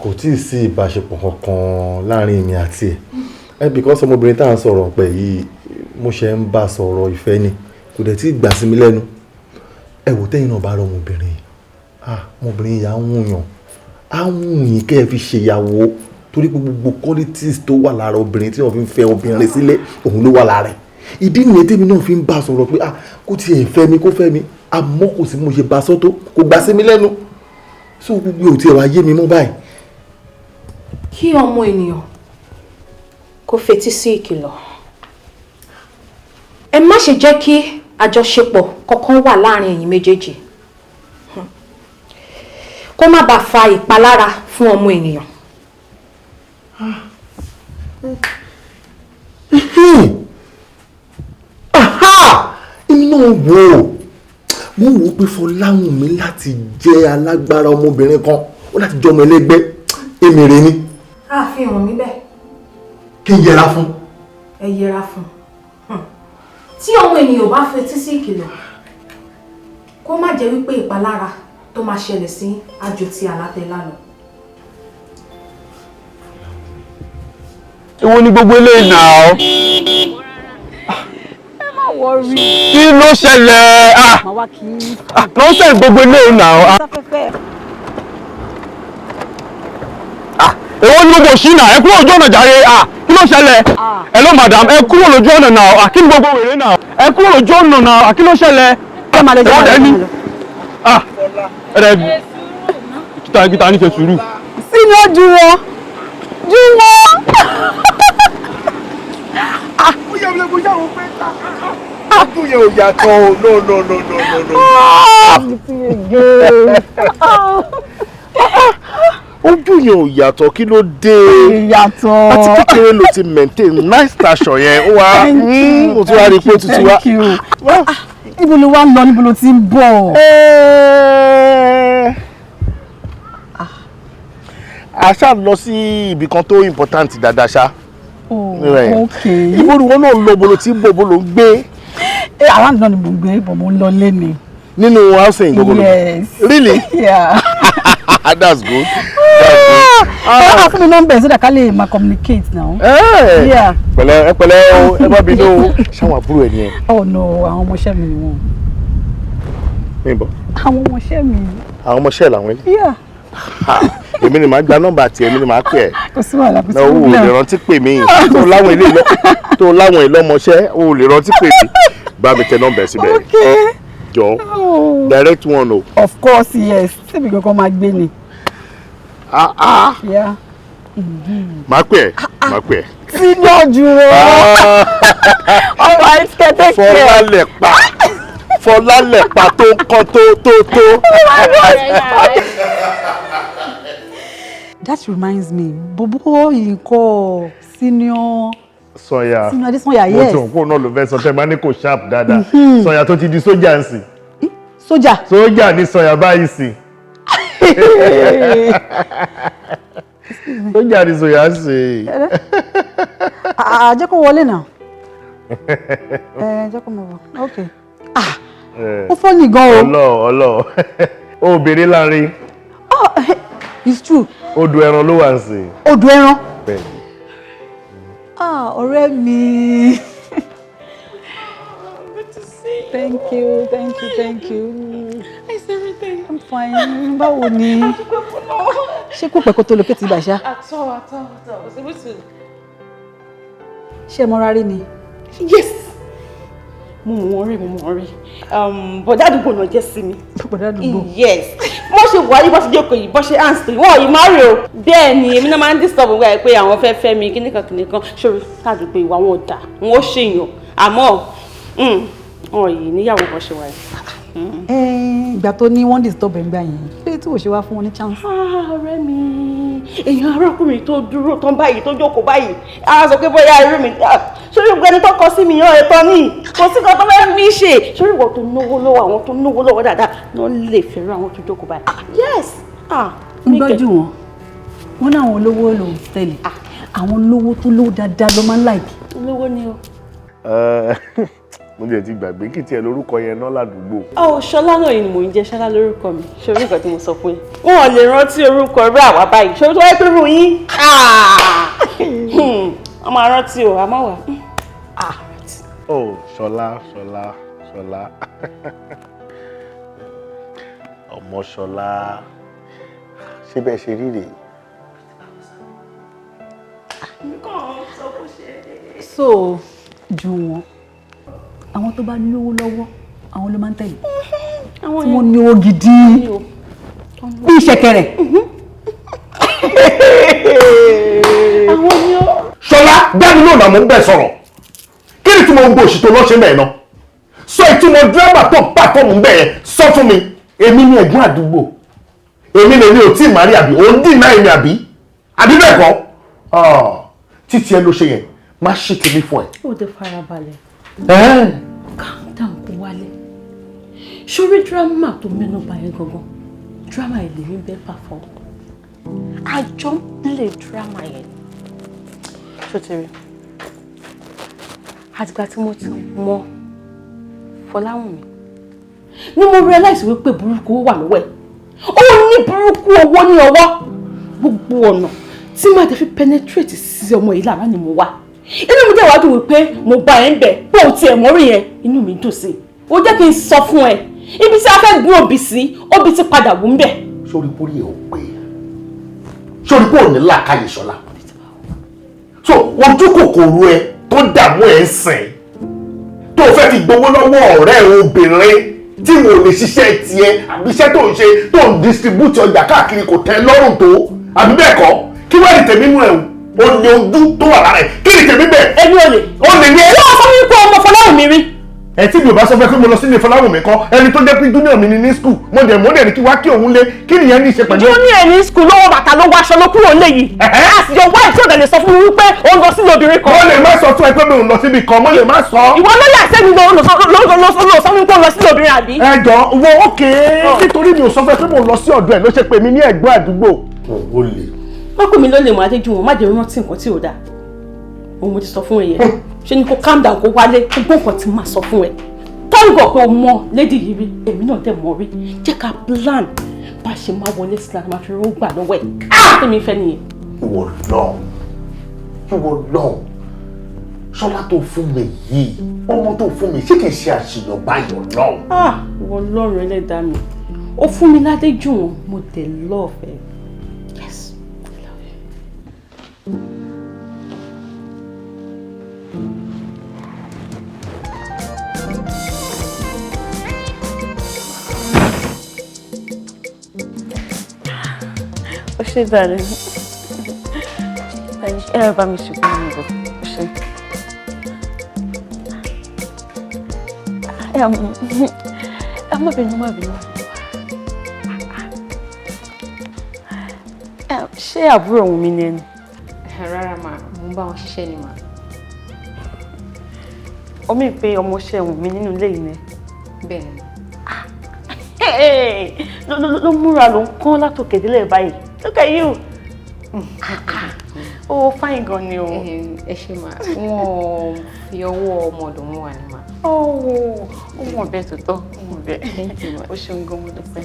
kò tí ì sí ìbáṣepọ̀ kankan láàrin mi àti ẹ̀ because ọmọbìnrin tá à ń sọ̀rọ̀ pẹ̀ yìí mo ṣe ń bá sọ̀rọ̀ ìfẹ́ ni kò dẹ̀ tí ì gbà sí mi lẹ́nu ẹ wò tẹ́yìn náà bá rọ ọmọbìnrin ọmọbìnrin yà á wùyàn á wùyìn kẹ́ ẹ fi ṣèyàwó torí gbogbo qualities tó wà lára obìnrin tí wọ́n fi ń fẹ́ obìnrin sílé òun ló wà lára ẹ̀ ìdí nìyẹn tèmi náà fi ń bá sọ̀rọ̀ pé kó tiẹ̀ fẹ́ mi kó fẹ́ mi àmọ́ kò sí mo ṣe bá sọ́tò kò gbà sí mi lẹ́nu so gbogbo ò tiẹ̀ wá yé mi mọ́ báyìí. Kí ọmọ ènìyàn kó fetí sí ìkìlọ̀. Ẹ má ṣe jẹ́ kí àjọṣepọ̀ kankan wà láàrin ẹ̀yin méjèèjì kó má bàa fa ìpalára fún ọmọ ènìyàn. Èmi náà mo wò pé Fọláwùnmí láti jẹ́ alágbára ọmọbìnrin kan ó láti jọ ọmọ ẹlẹ́gbẹ́ èmèrè ni. A fi hàn mí bẹ́ẹ̀. Kí n yẹra fún. Ẹ yẹra fún. Tí ọmọ ènìyàn bá fetí sí ìkìlọ̀ kó má jẹ́ wípé ìpalára tó máa ṣẹlẹ̀ sí àjò tí alátẹ̀lá lọ. Èwo ni gbogbo eléyìí náà? Kí ló ṣẹlẹ̀? Nonsense gbogbo eléyìí náà. Èwo ni gbogbo ṣí náà? Ẹ kúrò lójú ọ̀nà jàre. Kí ló ṣẹlẹ̀? Hello madam, ẹ kúrò lójú ọ̀nà náà. Kí ni gbogbo wèrè náà? Ẹ kúrò lójú ọ̀nà náà. Kí ló ṣẹlẹ̀? Èwo dẹ̀ ni? Ẹ̀rẹ̀ kíta ní ṣe sùúrù. Sínú dúró. Ọdún yẹn ò yàtọ̀ o, ojú yẹn ò yàtọ̀ kí ló dé? Ìyàtọ̀. Àti kékeré ló ti maintain nice station yẹn, ó wá mo tún wá rí pé ó tutù wá. Ibo ló wá ń lọ, níbo ló ti ń bọ̀? A ṣáà lọ sí ibì kan tó important dáadáa ṣá. Okay. Ibo ni wọn náà lọ, bolo tí ń bọ̀, bolo ń gbé. Around náà ni mo gbé, bọ̀ mo ń lọ lé ni. Nínú housing gbogbo. Yes. Really? Yeah. That's good. Fún mi nọ́mbà so that ká lè máa communicate now. Yeah. Pẹ̀lẹ́ o, ẹ má bínú o. Ṣáwọn àbúrò ẹ̀ nìyẹn. Oh no, àwọn ọmọọṣẹ́ mi ni wọ́n. Níbo? Àwọn ọmọọṣẹ́ mi. Àwọn ọmọọṣẹ́ làwọn ilé. Yeah. Èmi ni màá gba nọ́mbà tiẹ̀, èmi ni màá pè ẹ́. Kò sí wàhálà, kò sí wàhálà. O ò lè rántí pè mí. Tó láwọn ilé ọmọọṣẹ́, o ò lè rántí pè mí. Bá mi tẹ nọ́mbà ẹ̀ síbẹ̀. Okay. Jọ. Direct one o. Of course, yes. Ṣébi kankan máa gbé ni. Yeah. Màá pè ẹ́. Sínú dúró. All right, take care. Fọlálẹ̀pà tó ń kọ́ tó. That reminds me, Bobo Yinko, Senior Sọ̀yà. Senior Adésanyà, yes. Mo tún kó náà ló fẹ́ sọ tẹ́ máa ní kò sharp dáadáa. Sọ̀yà tó ti di sójà ń sìn. Sójà. Sójà ní Sọ̀yà báyìí sìn. Sójà ní Sọ̀yà ń sìn. Jẹ́ kó wọlé náà. Jẹ́ kó mọ̀ wọ̀. Okay. Ó fọ́ ní gan o. Ọlọ́. Ó bèrè láàrin. It's true. Odò ẹran ló wà ń sìn. Odò ẹran. Bẹ́ẹ̀ni. Ọ̀rẹ́ mi. Thank you, thank you, thank you. How's everything? I'm fine. Báwo ni? Ṣé kò pẹ́ kó tó lọ kéètì ìbàṣá? Àtọ̀. Was able to. Ṣé mo rárí ni? Yes. Mo mọ̀ rí. Bọ̀dá àdúgbò náà jẹ́ sí mi. Bọ̀dá àdúgbò? Yes. Bó ṣe wà yí bó ṣe jókòó yìí bó ṣe answer wọ́n yìí máa rí o. Bẹ́ẹ̀ ni èmi náà máa ń disturb wíwá pé àwọn fẹ́ fẹ́ mi kíníkan ṣòro ládùúgbò ìwà wọn dà wọ́n ṣèyàn àmọ́ wọn yìí níyàwó kan ṣe wà yìí. Ìgbà tó ní wọ́n disturb ẹ̀ ń gbà yẹn pé tí ò ṣe wá fún wọn ní chance. Ọ̀rẹ́ mi èèyàn arákùnrin tó dúró tán báyìí tó jókòó báyìí á sọ pé bóyá irú mi sórí ìgbẹ́ni tó kọ sí mi yan ẹ̀tọ́ ní kò sí kan tó fẹ́ mi ṣe sórí ìwọ tó náwó lọ́wọ́ àwọn tó náwó lọ́wọ́ dáadáa náà lè fẹ́ràn àwọn tó jókòó báyìí. Yes. ń gbọ́jú wọn náà àwọn olówó ló ń tẹ̀lé àwọn olówó tó lówó dáadáa ló máa ń láìkì. olówó ni o. mo jẹ́ ti gbàgbé kí tiẹ̀ lórúkọ yẹn náà ládùúgbò. Ṣọlá náà ni mò ń jẹ́ Ṣọlá lórúkọ mi ṣorí nǹkan tí mo sọ fún yín wọn ò lè rántí orúkọ rẹ àwa báyìí ṣorí tó wáyé pé rú yín wọ́n máa rántí o àmọ́ wà. Ṣọlá ọmọ Ṣọlá ṣé bẹ́ẹ̀ ṣe rí rèé. So ju wọn àwọn tó bá lówó lọ́wọ́ àwọn ló máa ń tẹ̀lé tí wọ́n ní owó gidi bí ìṣẹ̀kẹ̀rẹ̀. Ṣọlá dáni náà làwọn ń bẹ̀ sọ̀rọ̀ kí ni tí mo ń gbọ́ òṣì tó lọ́ṣẹ́ mẹ́ẹ̀ náà sọ ìtumọ̀ dírámà tó pàtọ́mù ń bẹ̀ yẹn sọ fún mi èmi ni ẹ̀gbọ́n àdúgbò èmi lè ní òtí ìmárì àbí òun dì náà èmi àbí bẹ́ẹ̀ kọ́ títí ẹ ló ṣe yẹn má ṣe tèmi fún ẹ. ó dé farabalẹ̀. calm down kó wálé sórí dírámà tó mẹ́nu bà yẹn gangan dírámà yẹn lè ní bẹ́ẹ̀ fà fọ́ àjọ ń play dírámà yẹn ṣòtìrì àtìgbà tí mo ti mọ Fọláwùnmí ni mo realize wípé burúkú wà lọ́wọ́ ẹ̀ ó ní burúkú owó ní ọwọ́ gbogbo ọ̀nà tí màá fi penetrate sí ọmọ yìí lára ni mo wá inú mi dẹ̀ wá dùn wípé mo bá ẹ̀ ń bẹ̀ pé òun tiẹ̀ mọ́rí yẹn inú mi dùn sí i ó jẹ́ kí n sọ fún ẹ ibi tí a fẹ́ gún òbí sí òbí ti padà wù ń bẹ̀. sórí pórí ẹ ò pé sórí pórí ní làákàyè Ṣọlá so ojú kòkòrò ẹ tó dààmú ẹ ń sìn tó fẹ́ fi gbowó lọ́wọ́ ọ̀rẹ́ obìnrin tí wọn ò lè ṣiṣẹ́ tiẹ̀ àbí iṣẹ́ tó ń ṣe tó ń distribute ọjà káàkiri kò tẹ́ lọ́rùn tó àbí bẹ́ẹ̀ kọ́ kí wọ́n lè tẹ̀mí nú ẹ̀ o ní ojú tó wà lára ẹ̀ kí ni tẹ̀mí bẹ́ẹ̀. ẹni ò lè ní ẹ. wọ́n sọ wípé ọmọ Fọláwùnmí rí. ẹ tí mi ò bá sọ fẹ́ pé mo lọ sílé Fọláwùnmí kọ́ ẹni tó jẹ́ pé junior mi ni ní skul mo dẹ̀ ní kí wá kí òun lé kí nìyẹn ní í ṣe pẹ̀lú. junior ní skul lọ́wọ́ bàtà ló wọ aṣọ ló kúrò lé yìí. àtijọ́ wáyé tí ò dẹ̀ lè sọ fún mi wípé ó ń lọ sílé obìnrin kan. mo lè má sọ fún ẹ pé mi ò lọ síbi kan mo lè má sọ. ìwọ ló yà sẹ́ni lọ sọ fún mi pé ó lọ sílé obìnrin àbí. ẹ jọ wo ókè nítorí mi ò sọ fún ẹ pé mo lọ sí ọ̀dọ̀ ẹ ló ṣe pé mi ní ẹ̀gbọ́n àdúgbò. ó lè. wọ́n pè mí ló lè mọ adéjú wọn má jẹ́ rántí nǹkan tí ò dáa òun mo ti sọ fún ẹ yẹn ṣé ni kò calm down kó wálé gbogbo nǹkan tí màá sọ fún ẹ tọ́ǹgọ̀ pé o mọ lady yìí rí èmi náà dẹ̀ mọ̀ rí jẹ́ ká plan bá ṣe máa wọlé sí láti máa fi rówó gbà lọ́wọ́ ẹ̀ tèmi fẹ́ nìyẹn. ìwọ lọ Ṣọlá tó fún mi yìí ọmọ tó fún mi ṣé kìí ṣe àṣeyàn báyọ̀ lọ. ìwọ lọ́rùn ẹlẹ́dàá mi ó fún mi ládé jù wọn mo dẹ̀ lọ́ọ̀fẹ́. Yes, I love you. ó ṣe dáre ẹ bá mi ṣùgbọ́n mi bọ̀ ó ṣe. ẹ má bínú má bínú. ṣé àbúrò òun mi ni ẹni. rárá mà mo ń bá wọn ṣiṣẹ́ ni mà. omi pé ọmọọṣẹ́ òun mi nínú ilé yìí ni. bẹ́ẹ̀ ni. ló múra ló ń kán látòkè délẹ̀ báyìí. Look at you. Oh, fine gan ni o. Ẹ ṣe mà wọ́n fi ọwọ́ ọmọ ọ̀dọ̀ wọn wà ní mà. Ó mọ̀ bẹ́ẹ̀ tó tọ́. Ó mọ̀ bẹ́ẹ̀. Thank you ma. Ó ṣeun gan mo dúpẹ́.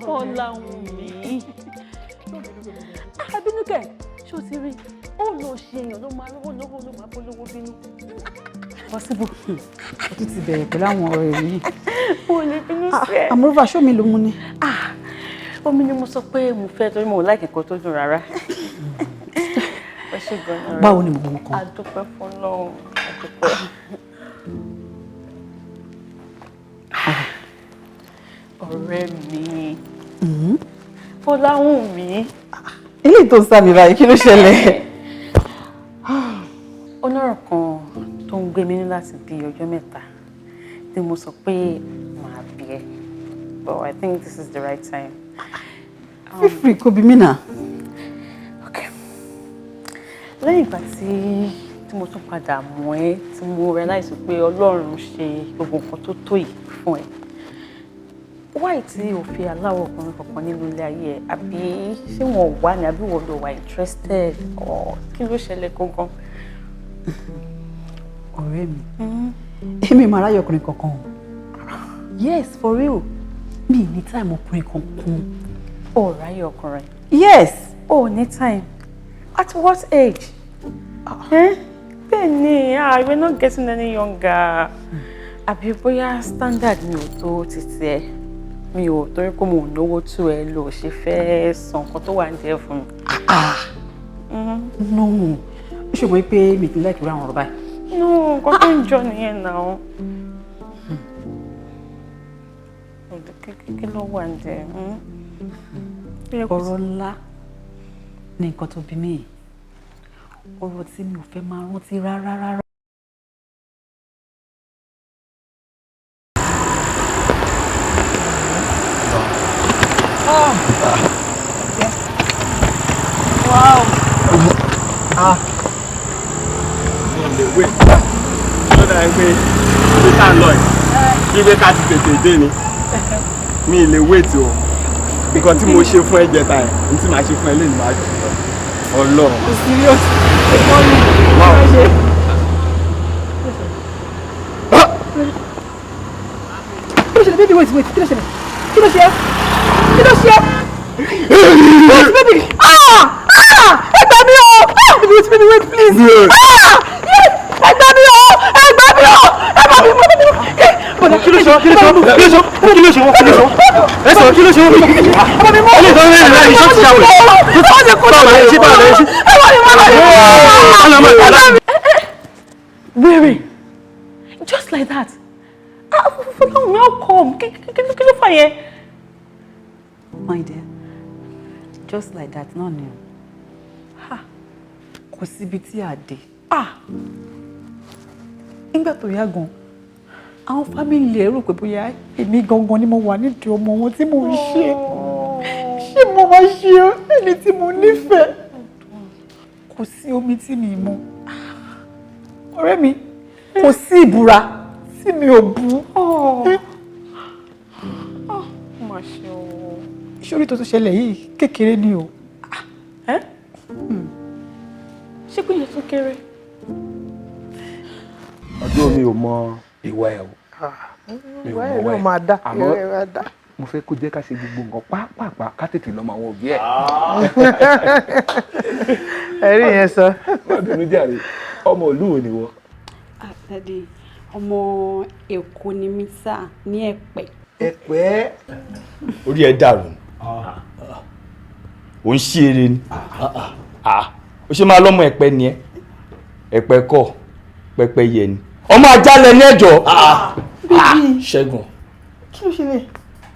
Fọláwùnmí. Abínúkẹ́, ṣó ti rí ó lọ ṣe èèyàn ló máa lówó ló máa polówó bínú. possible ó tún ti bẹ̀rẹ̀ pẹ̀lú àwọn ọ̀rẹ́ yìí. o lè bínú sí ẹ. àmúrúfà ṣó mi ló mú ni. omi ni mo sọ pé mo fẹ́ torí mo láì kẹ́kọ̀ọ́ tó dùn rárá. báwo ni gbogbo nǹkan. a dúpẹ́ fún Ọlọ́run a dúpẹ́. ọ̀rẹ́ mi Fọláhùnmí. ilé tó ń sábì báyìí kí ló ṣẹlẹ̀. onírọ̀ kan tó ń gbé mi ní láti bí ọjọ́ mẹ́ta tí mo sọ pé màá bí ẹ but I think this is the right time. feel free kó bí mi náà. Okay. lẹ́yìn ìgbà tí mo tún padà mọ̀ ẹ́ tí mo realize pé Ọlọ́run ṣe gbogbo nǹkan tó tó yìí fún ẹ wáì tí o fi aláwọ̀ ọkùnrin kankan nínú ilé ayé ẹ àbí ṣé wọn wà ní àbí wọn lò wà interested or kí ló ṣẹlẹ̀ gangan. ọ̀rẹ́ mi èmi máa ráyè ọkùnrin kankan o yes for real mi ní time ọkùnrin kankan. o ráyè ọkùnrin. yes. o ní time at what age. bẹ́ẹ̀ ni we're not getting any younger. àbí bóyá standard mi ò tó títí ẹ mi ò torí pé mo náwó tó ẹ lò ṣe fẹ́ san nǹkan tó wà ní ẹ fún mi. no ṣùgbọ́n pé mi kì í láìpẹ́ ra àwọn ọ̀rọ̀ báyìí. no nǹkan tó ń jọ nìyẹn náà. kí ló wà ní ẹ. ọ̀rọ̀ ńlá ni nǹkan tó bí mi ọ̀rọ̀ tí mi ò fẹ́ máa rántí rárá. Wow. Mo lè wé. Ló dà pé ibi tá ń lọ yìí. Ibi ká ti tètè dé ni. Mi lè wé tí o. Nǹkan tí mo ṣe fún ẹ jẹta ẹ̀, ní tí màá ṣe fún ẹ lè ní máa jù. Ọlọ́run. O serious? Wow. Kí ló ṣẹlẹ̀? Baby wait. Kí ló ṣẹlẹ̀? Kí ló ṣe? Baby! Ẹ gbà mí o! Baby wait please! Ẹ gbà mí o! Bọ̀dá kí ló ṣe? Ẹ sọ kí ló ṣe? Ẹ bá mi mú! Ilé ìtọ́jú rẹ̀ láì ṣọ́ọ̀tì ṣàwọ̀ rẹ̀. Wèrè! Just like that. Fọláhùnmí how come? Kí ló fà yẹn? My dear, just like that náà ni o. Kò síbi tí a dé. Nígbà tó yá gan, àwọn fámìlì ẹ̀ rò pé bóyá èmi gangan ni mo wà nídìí ọmọ wọn tí mo ń ṣe. Ṣé mo máa ṣe ẹni tí mo nífẹ̀ẹ́? Kò sí omi tí mi mu. Ọ̀rẹ́ mi, kò sí ìbúra tí mi ò bú. Má ṣe o. Ìṣòro tó ṣẹlẹ̀ yìí kékeré ni o. Ṣé kò yẹ tó kéré? Ọdún mi ò mọ ìwà ẹ̀ o. ìwà ẹ̀ ló máa dá. Àmọ́ mo fẹ́ kó jẹ́ ká ṣe gbogbo nǹkan pàápàá ká tètè lọ́mọ àwọn òbí ẹ̀. ẹ̀rí yẹn sọ. Má bínú jàre, ọmọ ìlú wo ni wọ? Àtẹ̀dé ọmọ Èkó ni mí sá ní Ẹ̀pẹ́. Ẹ̀pẹ́. Orí ẹ dàrú. Ò ń ṣí eré ni. Ó ṣe máa lọ́mọ Ẹ̀pẹ́ ni ẹ. Ẹ̀pẹ́ kọ́ pẹ́pẹ́yẹ ni. Ọmọ ajálẹ̀ ní ẹ̀jọ̀. Ṣẹ́gun. Kí ló ṣe lè?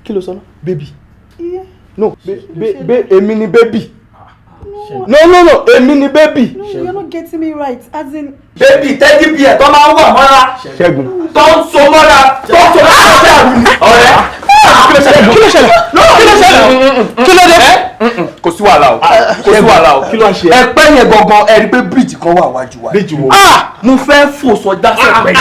Kí ló sọ náà? Bébì. No, èmi ni bébì. No, èmi ni bébì. No, you're not getting me right. As in. Bébì tẹ́tí bí ẹ̀ tó máa ń wà mọ́ra. Ṣẹ́gun. Tó ń so mọ́ra. Tó ń so mọ́ra sí àrùn. Ọ̀rẹ́. Kí ló ṣẹlẹ̀? Kí ló dé? Kò sí wàhálà o. Kí ló ń ṣe? Ẹ̀pẹ́ yẹn gangan ẹ rí pé bíríìjì kan wà wájú wa. Bíríìjì wo? Mo fẹ́ fò sọdá sẹ́pẹ̀.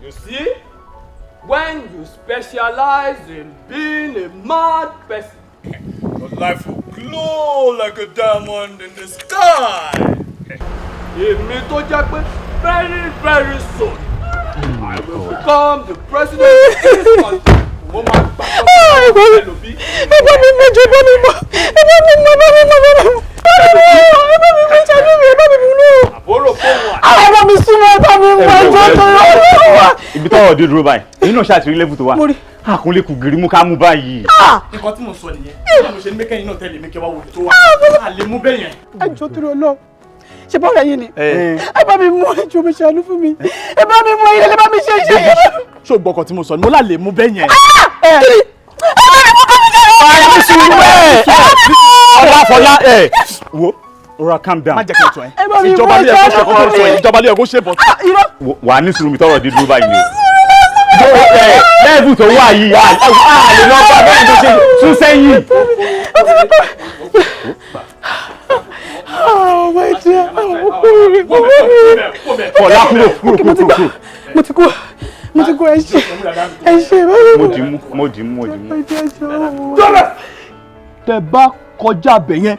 You see, when you specialize in being a mad person, your life will glow like a diamond in the sky. Èmi tó jẹ́ pé very soon I will become the president of this country. mo máa gbà ẹgbẹ́ mi méjì ẹgbẹ́ mi mọ́ ẹgbẹ́ mi súnmọ́ ẹgbẹ́ mi mọ́ ẹjọ́ tó yọ. ibi tọ́wọ́ dé dúró báyìí èyí náà ṣàtìrí lẹ́bù tó wà àkúnlé kù gírí mú ká mú báyìí. nǹkan tí mo sọ nìyẹn mo ṣe ní mẹ́kẹ́yìn náà tẹ̀lé mi kí wọ́n wo tó wà á lè mú bẹ́ẹ̀ yẹn. ẹjọ́ tó yọ lọ ṣe bá ọ̀rẹ́ yìí ni ẹ bá mi mú ẹjọ́ mi ṣàánú fún mi ẹ bá mi mú ilé ẹ bá mi ṣe ṣe. ṣé o gbọ́ ọkọ̀ tí mo sọ ni mo là lè mú bẹ́ẹ̀ yẹn. Ọláfọlá wo rọra calm down. má jẹ́ kí n tọ́ ẹ ìjọba lè ẹ̀kọ́ ṣe kọ́kọ́ sọ ìjọba lè ẹ̀kọ́ ṣe bọ̀. wà á ní sùúrù mi tọrọ dídúró báyìí ni o. lẹ́ẹ̀bù tó wà yìí a lè lọ bá bẹ́ẹ̀ tó ṣe sún sẹ́yìn. my dear Fọlá kúrò. mo ti kú ẹ ṣe mo dì mú. tẹ bá kọjá bẹ̀ yẹn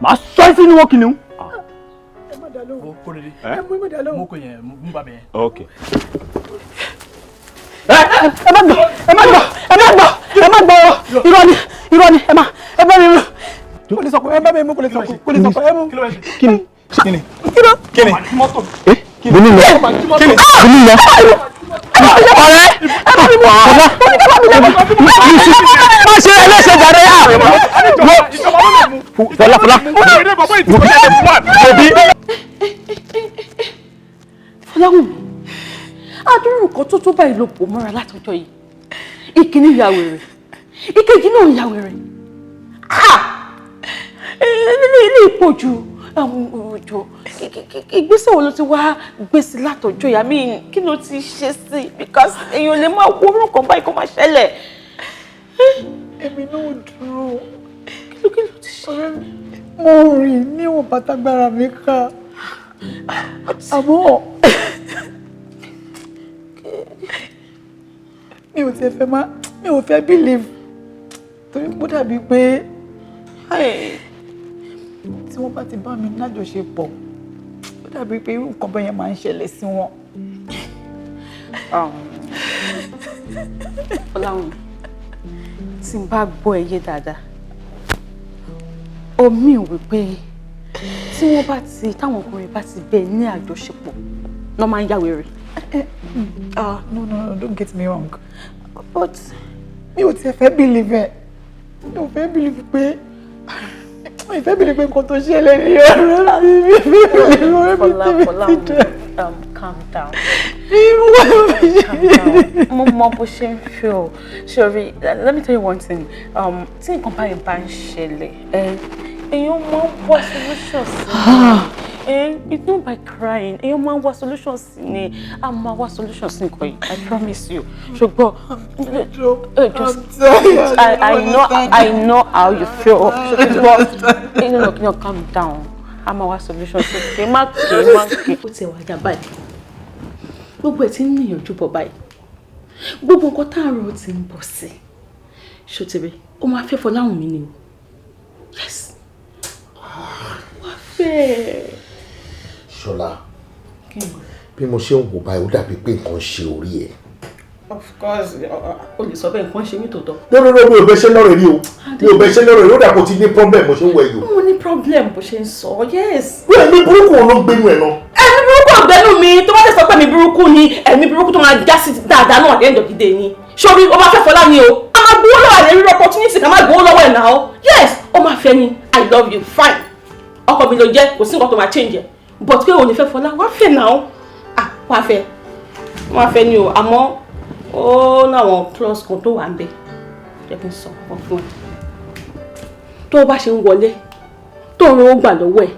màá sọ ẹ́ sínú wọ́n kìnìún. mo kò yẹn mú bàbá yẹn. ok. ẹ má gbọ́ irọ́ ni ẹ bá mi mú. kò lè sọ pé ẹ bá mi mú kò lè sọ pé ẹ mú. kíni. mo ní lọ ọ̀rẹ́ má ṣe ẹlẹ́sẹ̀ jàre Fọlá Fọláhùn adúrú nǹkan tó báyìí ló bò mọ́ra látọjọ́ yìí ìkíní ya wèrè ìkejì náà ya wèrè ilé ìpọ̀jù àwọn òjò ìgbésẹ̀ wo ló ti wá gbèsè látọjọ́ yìí àmì kí ló ti ṣe sí because èèyàn lè máa wo orúkọ báyìí kó máa ṣẹlẹ̀. èmi náà dúró kí ló ti ṣe. mo rìn níwọ̀n bàtàgbára mi ká àmọ́ mi ò fẹ́ believe torí mo dàbí pé tí wọ́n bá ti bá mi lájọṣepọ̀ ó dàbí pé irú nǹkan bẹ́ẹ̀ yẹn máa ń ṣẹlẹ̀ sí wọn. Fọláhùn tí n bá gbọ́ ẹ yé dáadáa omi ò wípé tí wọ́n bá ti táwọn ọkùnrin bá ti bẹ́ẹ̀ ní àjọṣepọ̀ náà máa ń yá wèrè. No, don't get me wrong but mi ò tiẹ̀ fẹ́ believe ẹ̀ mi ò fẹ́ believe pé nǹkan tó ṣẹlẹ̀ ní ọ̀rọ̀ mi. Fọlá, calm down. Mo mọ bó ṣe ń feel. Sorry, let me tell you one thing. Tí nǹkan báyìí bá ń ṣẹlẹ̀, èèyàn máa ń wá solution sí ni. It's not by crying. Èèyàn máa ń wá solution sí ni. A máa wá solution sí nǹkan yìí. I promise you. Ṣùgbọ́n, I know how you feel. Ṣùgbọ́n, no, calm down. A máa wá solution sí ni. Kì í má ké. Ó ti wá jà báyìí. Gbogbo ẹ̀ ti ń níyànjú bọ̀ báyìí. Gbogbo nǹkan tá à ń rò ti ń bọ̀ sí. Ṣòtìrì, ó máa fẹ́ Fọláhùn mi ni o. Yes. Wá fẹ́. Ṣọlá, bí mo ṣe ń wò báyìí ó dàbí pé nǹkan ṣe orí ẹ̀. Of course, o lè sọ bẹ́ẹ̀ nǹkan ṣe mí tòótọ́. No, mi ò bẹ ṣe lọ́rọ̀ rí o. Mi ò bẹ ṣe lọ́rọ̀ rí ó dàpọ̀ ti ní problem mo ṣe ń wọ ẹ̀yọ́. Mo ní problem bó ṣe ń sọ, yes. Bí ẹ̀mí burúkú ló ń gbénu ẹ̀ lọ. Ẹ̀mí burúkú ọ̀gbẹ́nu mi tó bá lè sọ pé ẹ̀mí burúkú ni ẹ̀mí burúkú tó máa já sí dáadáa náà lẹ́yìn ìdọ̀gídé ni. Sori, o máa fẹ́ Fọlá ni o. A máa gbowó lọ́wọ́ àlẹ́ rí opportunity ká máa gbowó lọ́wọ́ ẹ̀ náà. Yes, o máa fẹ́ ni I love you fine. Ọkọ mi ló jẹ́ kò sí nǹkan tó máa change ẹ̀. But pé o ní fẹ́ Fọlá, wá fẹ́ náà. Wá fẹ́. Wá fẹ́ ni o, àmọ́ ó láwọn plus kan tó wà ń bẹ. Jẹ́ kí n sọ ọkọ fún ẹ. Tó o bá ṣe ń wọlé, tó ń rówó gbà lọ́wọ́ ẹ̀,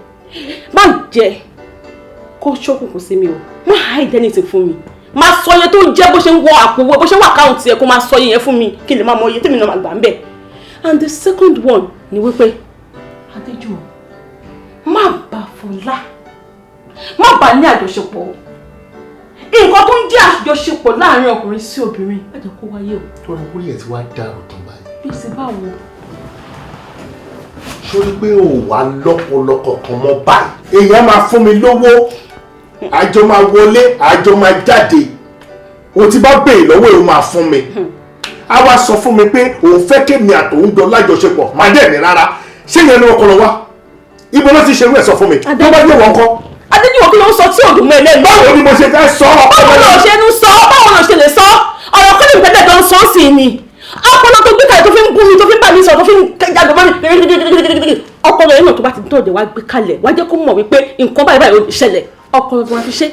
má jẹ́ kó ṣókùnkùn sí mi o. Má hide anything fún mi. Má sọ iye tó jẹ́ bó ṣe ń wọ àpò bó ṣe ń wọ àkáùntì ẹ̀ kó má sọ iye yẹn fún mi kí lè má mọ iye tèmi náà máa gbà ń bẹ̀. And the second one ni wípé Adéjùmọ̀ má bá Fọlá má bá ní àjọṣepọ̀ o. Nǹkan tó ń jẹ́ àjọṣepọ̀ láàárín ọkùnrin sí obìnrin má jẹ́ kó wáyé o. Tọ́lá orí ẹ̀ ti wá dàrú tán báyìí. Bí ìsìn báwo? Sórí pé ò wá lọ́pọ̀lọpọ̀ kan mọ́ báyìí. Èèyàn máa fún mi lówó, àjọ máa wọlé, àjọ máa jáde. o ti bá béèrè lọ́wọ́ ẹ̀ o máa fún mi a wá sọ fún mi pé òun fẹ́ kémi àtòun jọ lájọṣepọ̀ má dẹ̀ ní rárá ṣé yẹn ló kọ́ lọ wá ibo ló ti ṣerú ẹ̀ sọ fún mi ló bá yẹ wọ́n kọ́. Adéjúwọ̀n kí ló ń sọ tí òdùnmọ́ ẹlẹ́nu. báwo ni mo ṣe fẹ́ sọ ọ́. báwo ló ṣe ń sọ báwo ló ṣe lè sọ ọ̀rọ̀ kọ́ni ìpẹ́tẹ̀ tó ń sọ sí i ni ọpọlọ tó gbé kalẹ̀ tó fi ń bú mi tó fi ń bà mí sọ tó fi ń jáde bá mi ọpọlọ yẹn náà tó bá ti dóòdè wá gbé kalẹ̀ wá jẹ́ kó mọ̀ wípé nǹkan báyìí báyìí ò ní ṣẹlẹ̀ ọpọlọ tó máa fi ṣe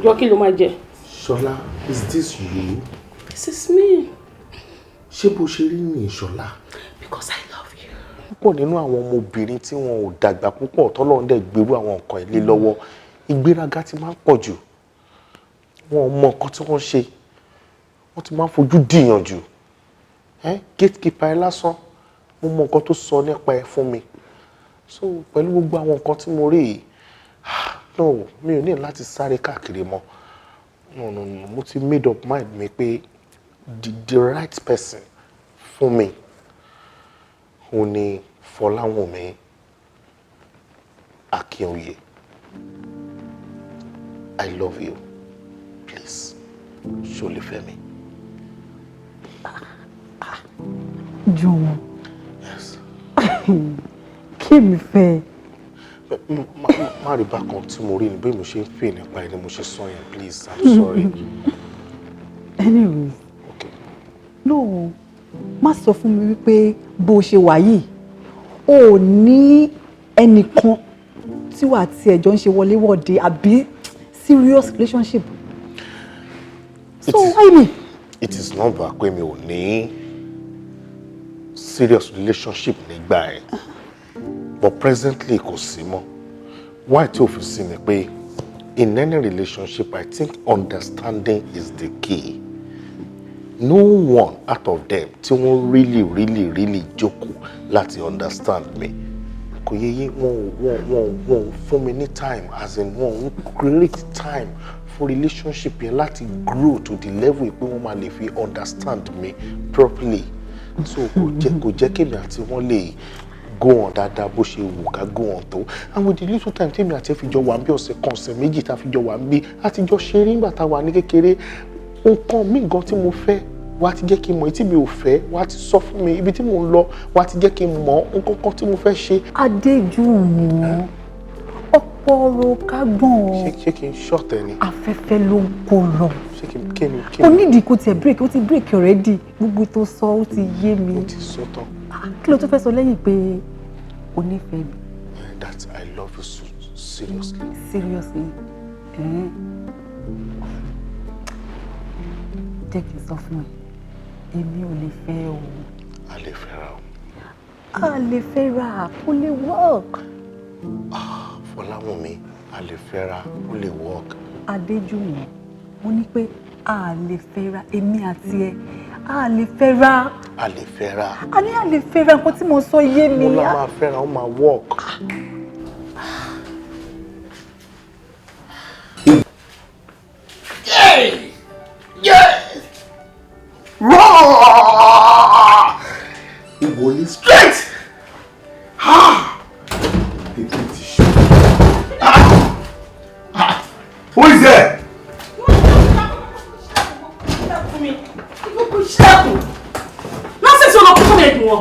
yọ kí ló máa jẹ. Ṣọlá, is this you? This is me. ṣé bó ṣe rí ní Ṣọlá? Because I love you. púpọ̀ nínú àwọn ọmọbìnrin tí wọn ò dàgbà púpọ̀ tọ́lọ́run dẹ̀ gbèrú àwọn nǹkan ilé lọ́wọ́ ìgbéraga ti máa ń pọ̀ jù wọn ò mọ nǹkan tí wọ́n ṣe wọ́n ti máa ń fojú dìyàn jù gatekeeper ẹ lásán mo mọ nǹkan tó sọ nípa ẹ fún mi so pẹ̀lú gbogbo àwọn nǹkan tí mo rí yìí no mi ò ní láti sáré káàkiri mọ́ no mo ti made up mind mi pé the right person fún mi òun ni Fọláwùnmí Akínoyè. I love you. Please, ṣó lè fẹ́ mi. Jọ̀wọ́. Yes. Kí mi fẹ́. Má rí bákan tí mo rí ni bí mo ṣe ń fè nípa ẹni mo ṣe sọ yẹn, please, I'm sorry. Anyway. Okay. No, má sọ fún mi wípé bó ṣe wà yìí o ní ẹnìkan tí wà tí ẹjọ́ ń ṣe wọléwọ̀de àbí serious relationship. So why me? It is not bad pé mi ò ní serious relationship nígbà ẹ̀ but presently kò sí mọ́. Why tí o fi sí ni pé in any relationship I think understanding is the key. No one out of them tí wọ́n really jókòó láti understand me. Kò yẹ yé wọ́n fún mi ní time as in wọ́n create time for relationship yẹn láti grow to the level pé wọ́n máa lè fi understand me properly. So kò jẹ́ kémi àti wọ́n lè go on dáadáa bó ṣe wù ká go on tó. And with the little time tèmi àti ẹ fi jọ wà ń bí ọ̀sẹ̀ kan ọ̀sẹ̀ méjì tá a fi jọ wà ń bí àti jọ ṣeré nígbà tá a wà ní kékeré nǹkan mí gan tí mo fẹ́ wá ti jẹ́ kí n mọ̀ tí mi ò fẹ́ wá ti sọ fún mi ibi tí mo ń lọ wá ti jẹ́ kí n mọ̀ nǹkan kan tí mo fẹ́ ṣe. Adéjùwọ̀n ọ̀pọ̀ ọ̀rọ̀ kágbọ̀n. ṣé kí n ṣọ̀tẹ̀ ni. Afẹ́fẹ́ ló ń kó lọ. ṣé kí n. o nídìí kó tiẹ̀ break ó ti break already gbogbo tó sọ ó ti yé mi. ó ti sọ tán. Kí ló tó fẹ́ sọ lẹ́yìn pé o nífẹ̀ẹ́ mi. That I love you so seriously. Seriously. Jẹ́ kí n sọ fún ẹ èmi ò lè fẹ́ o. A lè fẹ́ra o. A lè fẹ́ra kó lè work. Fọláwùnmí a lè fẹ́ra ó lè work. Adéjùwọ̀n mo ní pé a lè fẹ́ra èmi àti ẹ a lè fẹ́ra. A lè fẹ́ra. A ní a lè fẹ́ra nǹkan tí mo sọ yé mi. Mo lá máa fẹ́ra ó máa work. Ìwọ ni straight. Who is there? Nonsense on the phone wọn.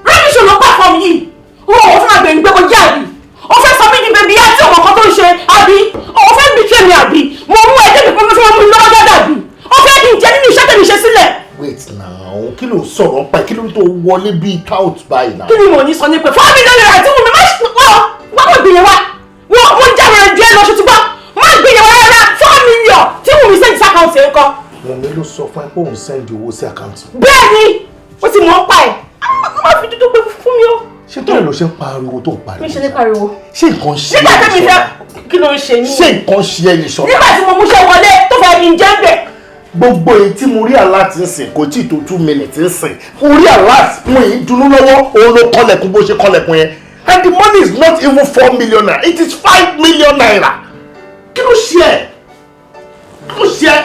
Rubbish on the platform yìí. O fẹ́ àgbẹ̀ ń gbé kọjá àbí. O fẹ́ sọ mí di bèbí yá tí ọmọ kan tó ń ṣe àbí. O fẹ́ betray mi àbí. Mo mú ẹjẹ́ mi pé mo mú lọ́wọ́ dáadáa àbí. O fẹ́ kí n jẹ́ nínú iṣẹ́ tẹ̀mí ṣe sílẹ̀. Wait now, kí ló sọ̀rọ̀ pa kí ló tó wọlé bíi tout báyìí náà? Kí ni mo ní sọ ní pé $4 million tí mo mi máa wọ́n gbìyànjú wa. Wọ́n jáwé rẹ̀ díẹ̀ lọ ṣùtúgbọ́. Má gbìyànjú wa rárá $4 million tí mo mi sẹ́yìn sí àkáǹtì ẹ̀ ń kọ́. Mo mi ló sọ fún ẹ pé òun sẹ́ndì owó sí àkáǹtì. Bẹ́ẹ̀ni, ó ti mọ̀ ọ́ pa ẹ̀. Má fi dúdú gbé fún mi o. Ṣé tó lè lọ ṣe ń pariwo tó ń pariwo? Mi ṣe ní pariwo. Ṣé nǹkan ṣe nígbà tí mi fẹ́ kí ló ń ṣe mí. ṣé nǹkan ṣe ẹ nìṣọ́? nígbà tí mo múṣẹ́ wọlé tó fẹ́ mi jẹ́ bẹ̀. Gbogbo èyí tí mo rí alert ń sìn kò tí ì tó 2 minutes ń sìn. Mo rí alert mo yìí dunú lọ́wọ́ òun ló kọlẹ̀kùn bó ṣe kọlẹ̀kùn yẹn. And the money is not even 4 million naira. It is 5 million naira. Kí ló ṣe ẹ́? Kí ló ṣe ẹ́?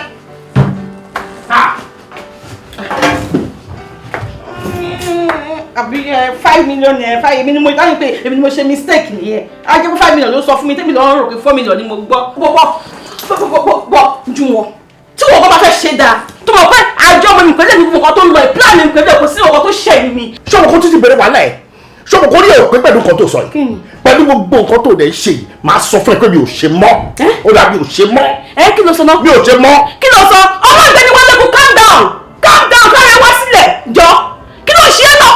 Àbí 5 million naira 5 èmi ni mo dáhùn pé èmi ni mo ṣe mistake nìyẹn. A jẹ́ pé 5 million ló sọ fún mi tẹ́mi lọ́rùn rò pé 4 million ni mo gbọ́. Gbọ́ ju wọn. tí wọ́n bá fẹ́ ṣe dáa tó mọ̀ pé àjọ ọmọ mi pẹ̀lú gbogbo nǹkan tó ń lọ ìpílánì mi pẹ̀lú kò sí nǹkan tó ṣẹ̀yìn mi. ṣọ́mọ kó tún ti bẹ̀rẹ̀ wàhálà ẹ̀ ṣọ́mọ kó rí ẹ̀ pé pẹ̀lú nǹkan tó sọ yìí pẹ̀lú gbogbo nǹkan tó dẹ̀ ṣe yìí máa sọ fún ẹ pé mi ò ṣe mọ́ ó dà mi ò ṣe mọ́. Kí ló sọ náà? mi ò ṣe mọ́. Kí ló sọ? ọmọ ìgbẹ́ni wọlé kó calm down káyọ̀ wá sílẹ̀ jọ kí ló ṣe é náà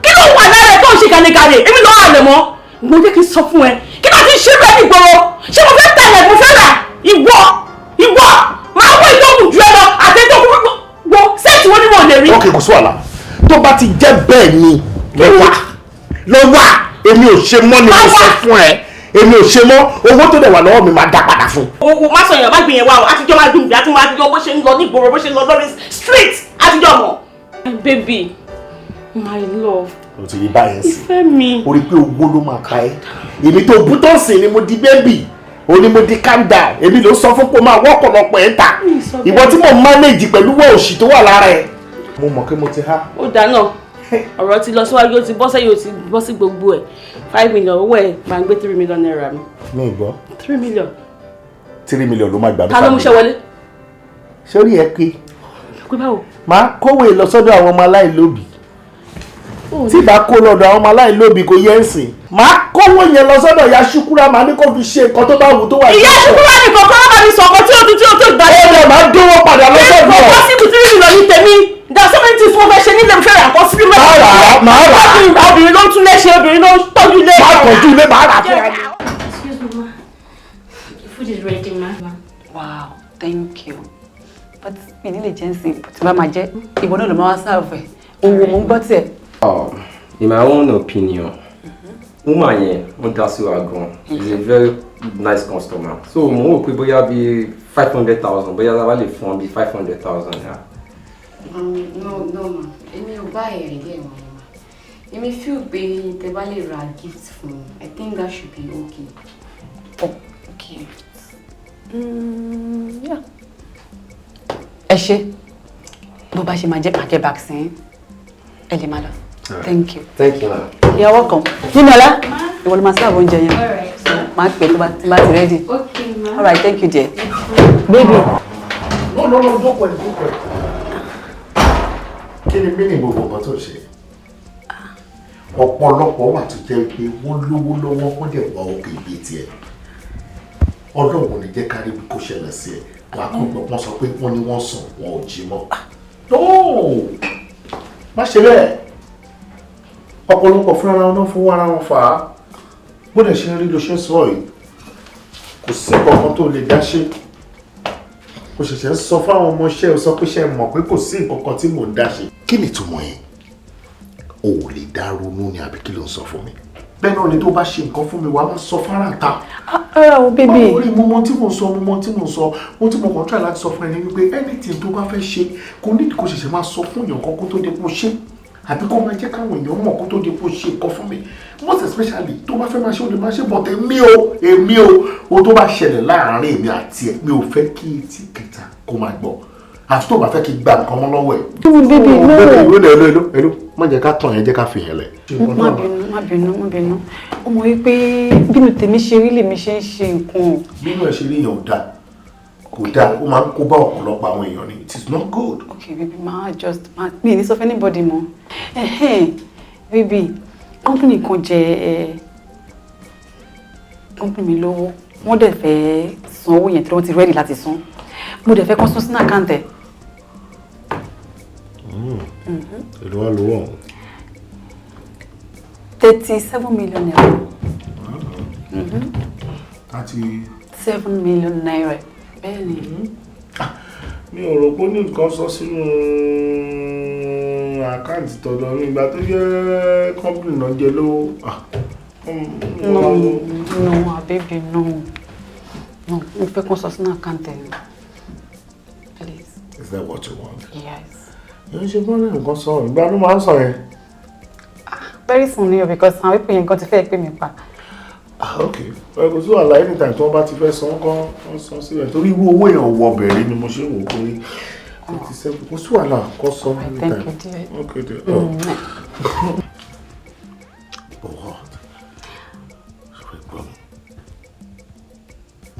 kí ló wà lára ẹ̀ tó ń ṣe gànìgànì èmi lọ́wọ́ àlẹ́ mọ́ mo jẹ́ kí n sọ fún ẹ kí ló ti ṣe rẹ̀ nígboro ṣé mo fẹ́ tẹ̀lé mo fẹ́ rà ìwọ máa wọ ìtọ́kùn ju ẹ lọ àtẹ́tọ́kùn wo sẹ́ẹ̀tì wọn ni wọn lè rí. ok kò sí wàhálà tó bá ti jẹ́ bẹ́ẹ̀ ni lọ́wọ́ èmi ò ṣe mọ́ ni mo sọ fún ẹ èmi ò ṣe mọ́ owó tó dẹ̀ wà lọ́wọ́ mi máa dá padà fún. owó má sọyàn má gbìyànjú àwọn àtijọ́ máa dùn bí àtijọ́ bó ṣe ń lọ ní ìgboro bó ṣe ń lọ lórí street àtijọ́ mọ̀. baby my love. o ti rí báyẹn sí ìfẹ́ mi. o rí pé owó ló máa pa ẹ́ èmi tó bú tó sìn ni mo di bébì o ní mo di calm down èmi ló sọ fún pé o máa wọ́ ọ̀pọ̀lọpọ̀ ẹ̀ ta ìwọ tí mo manage pẹ̀lú wọ́ òṣì tó wà lára ẹ̀. mo mọ̀ pé mo ti há. ó dáná ọ̀rọ̀ ti lọ síwájú ó ti bọ́ sẹ́yìn ó ti bọ́ sí gbogbo ẹ̀ 5 million owó ẹ̀ máa ń gbé 3 million naira mi. mi gbọ́. 3 million. 3 million ló máa gbà mí. ta ló mú iṣẹ́ wọlé. sórí ẹ pé. pé báwo. máa kówó lọ sọ́dọ̀ àwọn ọmọ aláìlóbì tí bá kó lọ́dọ̀ àwọn ọmọ aláìlóbì kò yẹ ń sìn máa kówó yẹn lọ sọ́dọ̀ ìyá ṣúkúrà máa ní kó fi ṣe nǹkan tó bá wù tó wà. ìyá ṣúkúrà nìkan kọ́ ló bá mi sọ̀kọ́ tí ó gbà. ó lè máa dówó padà lọ́sọ̀dọ̀. kò bọ́ sí ibùsùn ìrìnà ní tèmi there are so many things mo fẹ́ ṣe nílé mo fẹ́ rà kọ́ sí mímọ́. máa rà obìnrin ló ń tún léṣe obìnrin ló ń tọ́jú ilé. máa tọ́jú ilé máa rà fún ẹ. Excuse me, ma. The food is ready, ma. Wow, thank you. But mi nílé jẹ́ nsìn tí bá máa jẹ́ ìwọ náà ló máa wá sáàfù ẹ̀ owó mo ń gbọ́ tiẹ̀. In my own opinion, woman yẹn wọ́n dá sí wa gan. He's a very nice customer. So mo rò pé bóyá bíi 500,000 bóyá wà lè fún ọ bíi 500,000 naira. No ma èmi ò bá ẹ̀rí dẹ̀ wọ̀n ma èmi feel pé tẹ́ bá lè ra gift fún mi I think that should be okay. Oh, okay. Yeah. Ẹ ṣé bó bá ṣe máa jẹ́ vaccine ẹ lè máa lọ. Thank you. Thank you, ma'am. You're welcome. Nímọ̀lá ìwọ ló máa sáàbọ̀ oúnjẹ yẹn. Máa pè tó bá ti ready. Okay, ma. All right, thank you dear. Baby. No, jókòó ẹ̀. Kí ni mí ní gbogbo nǹkan tó ṣe? Ọ̀pọ̀lọpọ̀ wà tó jẹ́ pé wọ́n lówó lọ́wọ́ wọ́n dẹ̀ wá òkè ibi tiẹ̀. Ọlọ́run ní jẹ́ kárí bí kò ṣẹlẹ̀ sí ẹ̀. Wọ́n sọ pé wọ́n ní wọ́n sùn wọn ò jí mọ́. Má ṣe bẹ́ẹ̀. Ọ̀pọ̀lọpọ̀ fúnra wọn náà fún ara wọn fà á. Bó dẹ̀ ṣe rí ló ṣe sọ yìí. Kò sí kankan tó lè dá ṣe. Kò ṣẹ̀ṣẹ̀ sọ fáwọn ọmọọṣẹ́ ò sọ pé ṣe mọ̀ pé kò sí nǹkan kan tí mò ń dá ṣe. Kí ni ìtumọ̀ yẹn? O ò lè dá ronú ni àbí kí ló ń sọ fún mi? Bẹ́ẹ̀ náà ni tó bá ṣe nǹkan fún mi wàá máa sọ fárá ta. Oh baby. Báwo rí mo mọ tí mo sọ mo tí mo kàn try láti sọ fún ẹni wípé anything tó bá fẹ́ ṣe kò ní kò ṣẹ̀ṣẹ̀ máa sọ fún èèyàn kan kó tó dé kó ṣe àbí kó máa jẹ́ káwọn èèyàn mọ̀ kó tó dé kó ṣe nǹkan fún mi most especially tó bá fẹ́ máa ṣe ó lè máa ṣe but èmi o tó bá ṣẹlẹ̀ láàárín èmi àti ẹ̀ mi ò fẹ́ kí etí kẹta kó máa gbọ́ àti tó bá fẹ́ kí gba nǹkan mọ́ lọ́wọ́ ẹ̀. Èló má jẹ́ ká tàn yẹn jẹ́ ká fi yẹn lẹ̀. Má bínú ó mọ̀ wípé bínú tèmi ṣe rí lèmi ṣe ń ṣe nǹkan. Bínú ẹ̀ ṣe rí yẹn ò dáa kò dáa ó máa ń kó bá ọ̀pọ̀lọpọ̀ àwọn èèyàn ni it is not good. Okay baby mi ní sọ fún anybody mọ́ baby company kan jẹ company mi lówó wọ́n dẹ̀ fẹ́ san owó yẹn tí wọ́n ti ready láti san mo dẹ̀ fẹ́ kán sún sínú àkáǹtì ẹ̀. Èló wà lówó ọ̀hún? 37 million naira. 37 million naira. Bẹ́ẹ̀ni. Mi ò rò pé ó ní nǹkan sọ sínú àkáǹtì tọ̀dọ̀ mi ìgbà tó jẹ́ company náà jẹ lówó. No, baby, no. No, mo fẹ́ kán sọ sínú àkáǹtì ẹ̀. Please. Is that what you want? Yes. Yóò ṣe bọ́ọ̀lù nǹkan sọ ìgbà ló máa ń sọ yẹn. Very soon ni o because àwọn ìpè yẹn kan ti fẹ́ pè mí pa. Ok, kò sí wàhálà anytime tí wọ́n bá ti fẹ́ san kán wọ́n san síbẹ̀ torí irú owó yẹn ò wọ bẹ̀rẹ̀ ni mo ṣe wò pé 37 kò sí wàhálà kó san anytime. Thank you dear. Ok dear. But what? Ṣé gbọ́ mi?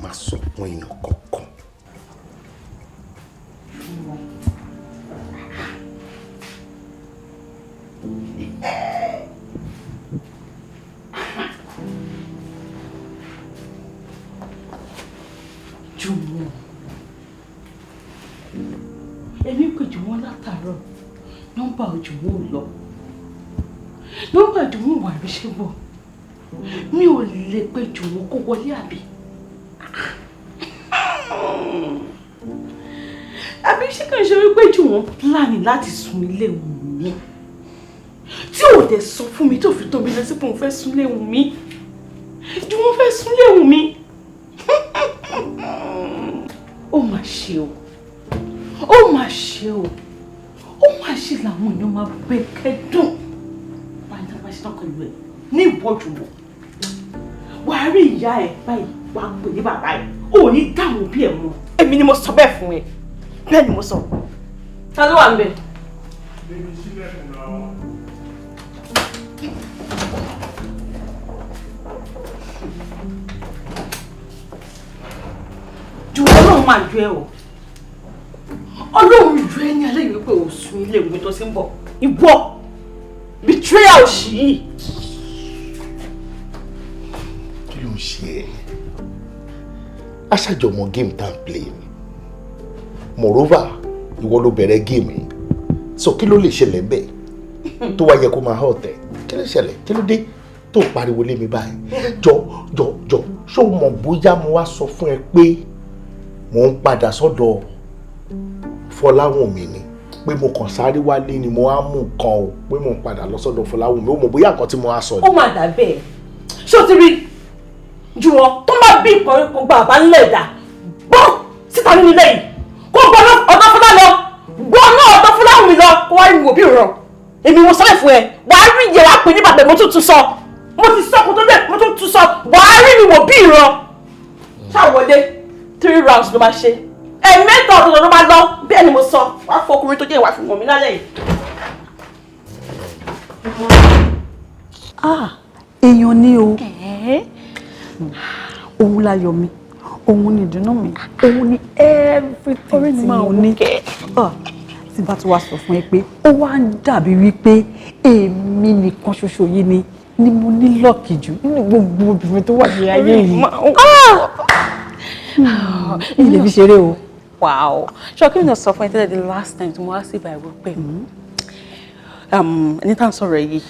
Má sọ fún èèyàn kankan Jùwọ́n. Èmi pè Jùwọ́n látàárọ̀. Nọ́mbà Jùwọ́n ò lọ. Nọ́mbà Jùwọ́n wà ríṣẹ́bọ̀. Mi ò lè pè Jùwọ́n kó wọlé àbí. Àbí ṣé kàn ṣe wípé Jùwọ́n pláàni láti sun ilé Wùnmí. Tí ò dẹ̀ sọ fún mi tó fi tóbi lọ sípò òun fẹ́ súnlé Wùnmí. Jùwọ́n fẹ́ súnlé Wùnmí. Ó mà ṣe o. Ó mà ṣe o. Ó mà ṣe làwọn èèyàn máa bẹ kẹ́dùn. Báyìí náà bá ṣe tán pẹ̀lú ẹ̀ ní ìbọ̀jùmọ̀. Wàá rí ìyá ẹ̀ báyìí wàá pè ní bàbá ẹ̀. Ó ní dáhùn bí ẹ̀ mọ́. Èmi ni mo sọ bẹ́ẹ̀ fún ẹ. Bẹ́ẹ̀ ni mo sọ. Ta ló wà ń bẹ̀? Bébí sílẹ̀kùn náà. Jùwọ́n náà máa jọ ẹ o. Ọlọ́run jọ ẹ ní alẹ́ ìwé pé o sun ilé ìwé tó ti ń bọ̀. Ìwọ betrayal ṣì yìí. Kí ló ń ṣe ẹ́? Aṣájọmọ game tá n play ni. Moreover, ìwọ ló bẹ̀rẹ̀ game yìí. So kí ló lè ṣẹlẹ̀ bẹ́ẹ̀? Tó wá yẹ kó máa hàn tẹ̀. Kí ló ṣẹlẹ̀? Kí ló dé? Tó pariwo lé mi báyìí. Jọ ṣó mọ̀ bóyá mo wá sọ fún ẹ pé mo ń padà sọ́dọ̀ Fọláwùnmí ni pé mo kàn sáré wálé ni mo á mú nǹkan o pé mo ń padà lọ sọ́dọ̀ Fọláwùnmí ó mọ̀ bóyá nǹkan tí mo á sọ ni. Ó máa dà bẹ́ẹ̀. Ṣé o ti rí Jùwọ́n tó máa bí ìpọ́nrí kó gba àbá ńlẹ̀ ẹ̀dá bọ́ síta nínú ilé yìí kó gbọ́ ọ̀dọ́ Fọlá lọ gbọ́ náà ọ̀dọ́ Fọláwùnmí lọ kó wá rí wò bí ìrọ̀ èmi mo sọ́lẹ̀ fún ẹ wàá rí ìyẹ̀ wá pè ní bàbá mo tún sọ mo ti sọ kó tó bẹ́ẹ̀ mo tún sọ wàá rí mi wò bí ìrọ̀ ṣàwọlé 3 rounds ló máa ṣe ẹ̀mẹ́ta ọ̀dọ̀ ló máa lọ bẹ́ẹ̀ ni mo sọ wàá fọ ọkùnrin tó jẹ́ ìwà fún wọn mi lálẹ́ yìí. Èèyàn ni o. Òun láyọ̀ mi, òun ni ìdùnnú mi, òun ni everything tí mo ní. Tí bá tún wá sọ fún ẹ pé ó wá ń dàbí wípé èmi nìkan ṣoṣo yìí ni mo ní lọ́ọ̀kì jù nínú gbogbo obìnrin tó wà ní ayé yìí. Ilé fi ṣeré o. Wow. Ṣé kí ni sọ fún ẹ tẹ́lẹ̀ the last time tí mo wá sí ìbàwọ̀ pé ní tá à ń sọ̀rọ̀ yìí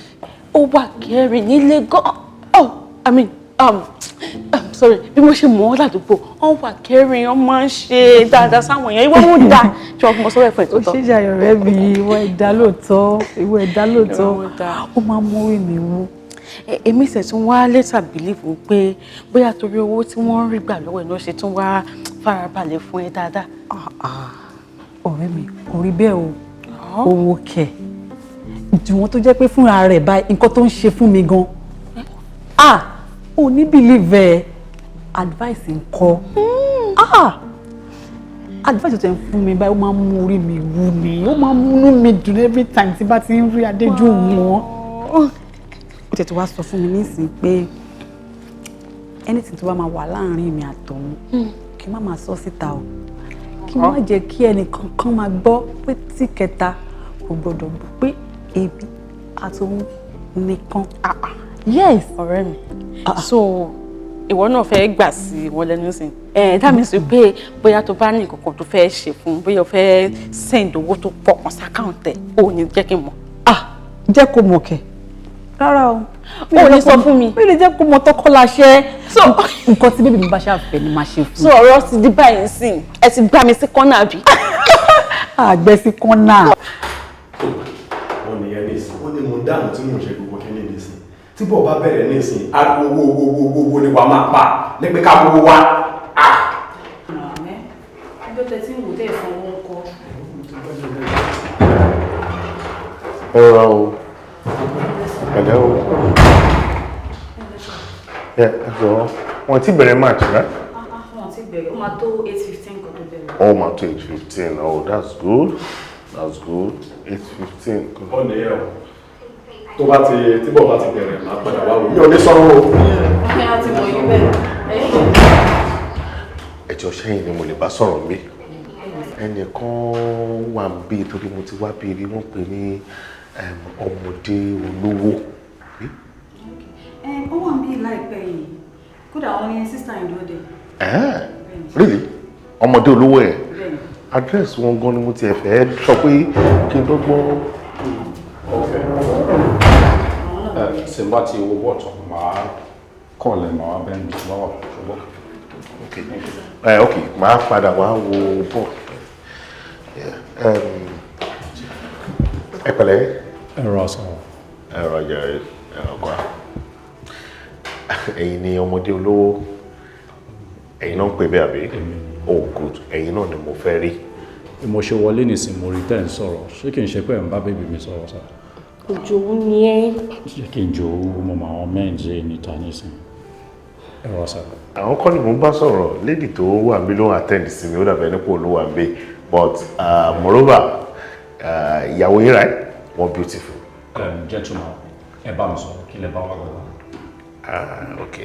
ó wà kẹrin nílé gan. Sorry, bí mo ṣe mọ̀ ọ́ ládùúgbò wọ́n wà kẹrin wọ́n máa ń ṣe dáadáa sáwọn èèyàn ìwọ wọn dá ṣé ọkùnrin sọ́wọ́ ẹ̀fọ́ ìtọ́tọ́. Ó ṣe jàyọ̀ rẹ̀ bí ìwọ ẹ̀dá lóòótọ́ ó máa ń mú orí mi wú. Èmi ṣe tún wá later believe pé bóyá torí owó tí wọ́n rí gbà lọ́wọ́ ẹ̀ ló ṣe tún wá farabalẹ̀ fún ẹ dáadáa. Ọ̀rẹ́ mi kò rí bẹ́ẹ̀ o owó kẹ̀ Jùwọ́n tó jẹ́ pé fúnra rẹ̀ báyìí nǹkan tó ń ṣe fún mi gan ò ní believe ẹ advice ńkọ́ advice tó ń fún mi báyìí ó máa ń mú orí mi wú ni ó máa ń múnú mi dùn every time tí bá ti ń rí Adéjùwọ̀n. Ó tètè wá sọ fún mi nísìnyí pé anything tó bá máa wà láàrin mi àtọ̀hún kí n má máa sọ síta o kí n má jẹ́ kí ẹnìkan kan máa gbọ́ pé tí kẹta kò gbọ́dọ̀ gbọ́ pé èmi àtọ̀hún nìkan. Yes. Ọ̀rẹ́ mi so ìwọ náà fẹ́ gbà sí wọn lẹ́nu sìn that means pé bóyá tó bá ní nǹkan kan tó fẹ́ ṣe fún bóyá o fẹ́ send owó tó pọ̀ kan sákàǹtẹ̀ ò ní jẹ́ kí n mọ̀. Jẹ́ kó mọ̀ kẹ́ rárá o ò ní sọ fún mi. mi lè jẹ́ kó mọ̀ tọ́kọ́ la ṣe nǹkan tí bébí mi bá ṣàfẹ́ ni máa ṣe fún. so ọ̀rọ̀ ti di báyìí sìn ẹ ti gbá mi sí kọ́nà àbí. àgbẹ̀ sí kọ́nà. wọ́n ní ẹni ìsìn wọ́n ní mo dáhùn tí mo ṣe gbogbo kí ní ìsìn tí bọ̀ bá bẹ̀rẹ̀ ní ìsìn ariwo owó ni wà máa pa ní pé ká gbogbo wa. ẹgbẹ́ tẹ̀sí ń wò tẹ̀ fún owó ńkọ́. Ọ̀rọ̀ o pẹ̀lẹ́ o ẹ̀jọ̀ wọn ti bẹ̀rẹ̀ match rẹ̀. Wọ́n ti bẹ̀rẹ̀ ó máa tó 8:15 kó tó bẹ̀rẹ̀. Ó máa tó 8:15 oh that's good 8:15. ó ní ẹ̀ tó bá ti tí bọ̀ bá ti bẹ̀rẹ̀ máa padà wá wò. mi ò ní sọ̀rọ̀ o. a ti mọ̀ yín bẹ́ẹ̀. ẹjọ́ sẹ́yìn ni mo lè bá sọ̀rọ̀ mi ẹnìkan wà ń bí torí mo ti wá bí rí wọ́n pè ní ọmọdé olówó. ó wà ń bí láìpẹ́ yìí kódà wọn ní sísá ìdúró dé. Really? ọmọdé olówó yẹn address wọn gan ni mo ti fẹ́ sọ pé kí n dọ́gbọ́n. ṣe bá ti owó bọ̀ tán máa kọ́ọ̀lẹ̀ máa bẹ́ẹ̀ ní lọ́wọ́ ṣùgbọ́n. ok máa padà wá wo bọ̀ ẹ pẹ̀lẹ́. ẹ̀rọ ọ̀sán. ẹ̀rọ jẹ̀rẹ̀ ẹ̀rọ kọ́ ẹ̀yin ni ọmọdé olówó ẹ̀yin náà ń pè bẹ́ẹ̀ àbí oh good ẹ̀yin náà ni mo fẹ́ rí. mo ṣe wọlé nísìn mo rí tẹ́ ń sọ̀rọ̀ ṣé kí n ṣe pé ẹ̀ ń bá bébí mi sọ̀rọ̀ sá. òjò ni ẹ́. ṣé kí n jò ó mo máa wọn mẹ́ǹjẹ́ níta nísìn ẹ̀rọ sá. àwọn kọ́ ni mo ń bá sọ̀rọ̀ lady tó wà mí ló ń attend sí mi ó dàbẹ̀ nípò ló wà mí but moreover ìyàwó yín right wọ́n beautiful. gentleman ẹ bá mi sọ̀rọ̀ kí lẹ bá wà gbọ́dọ̀. ok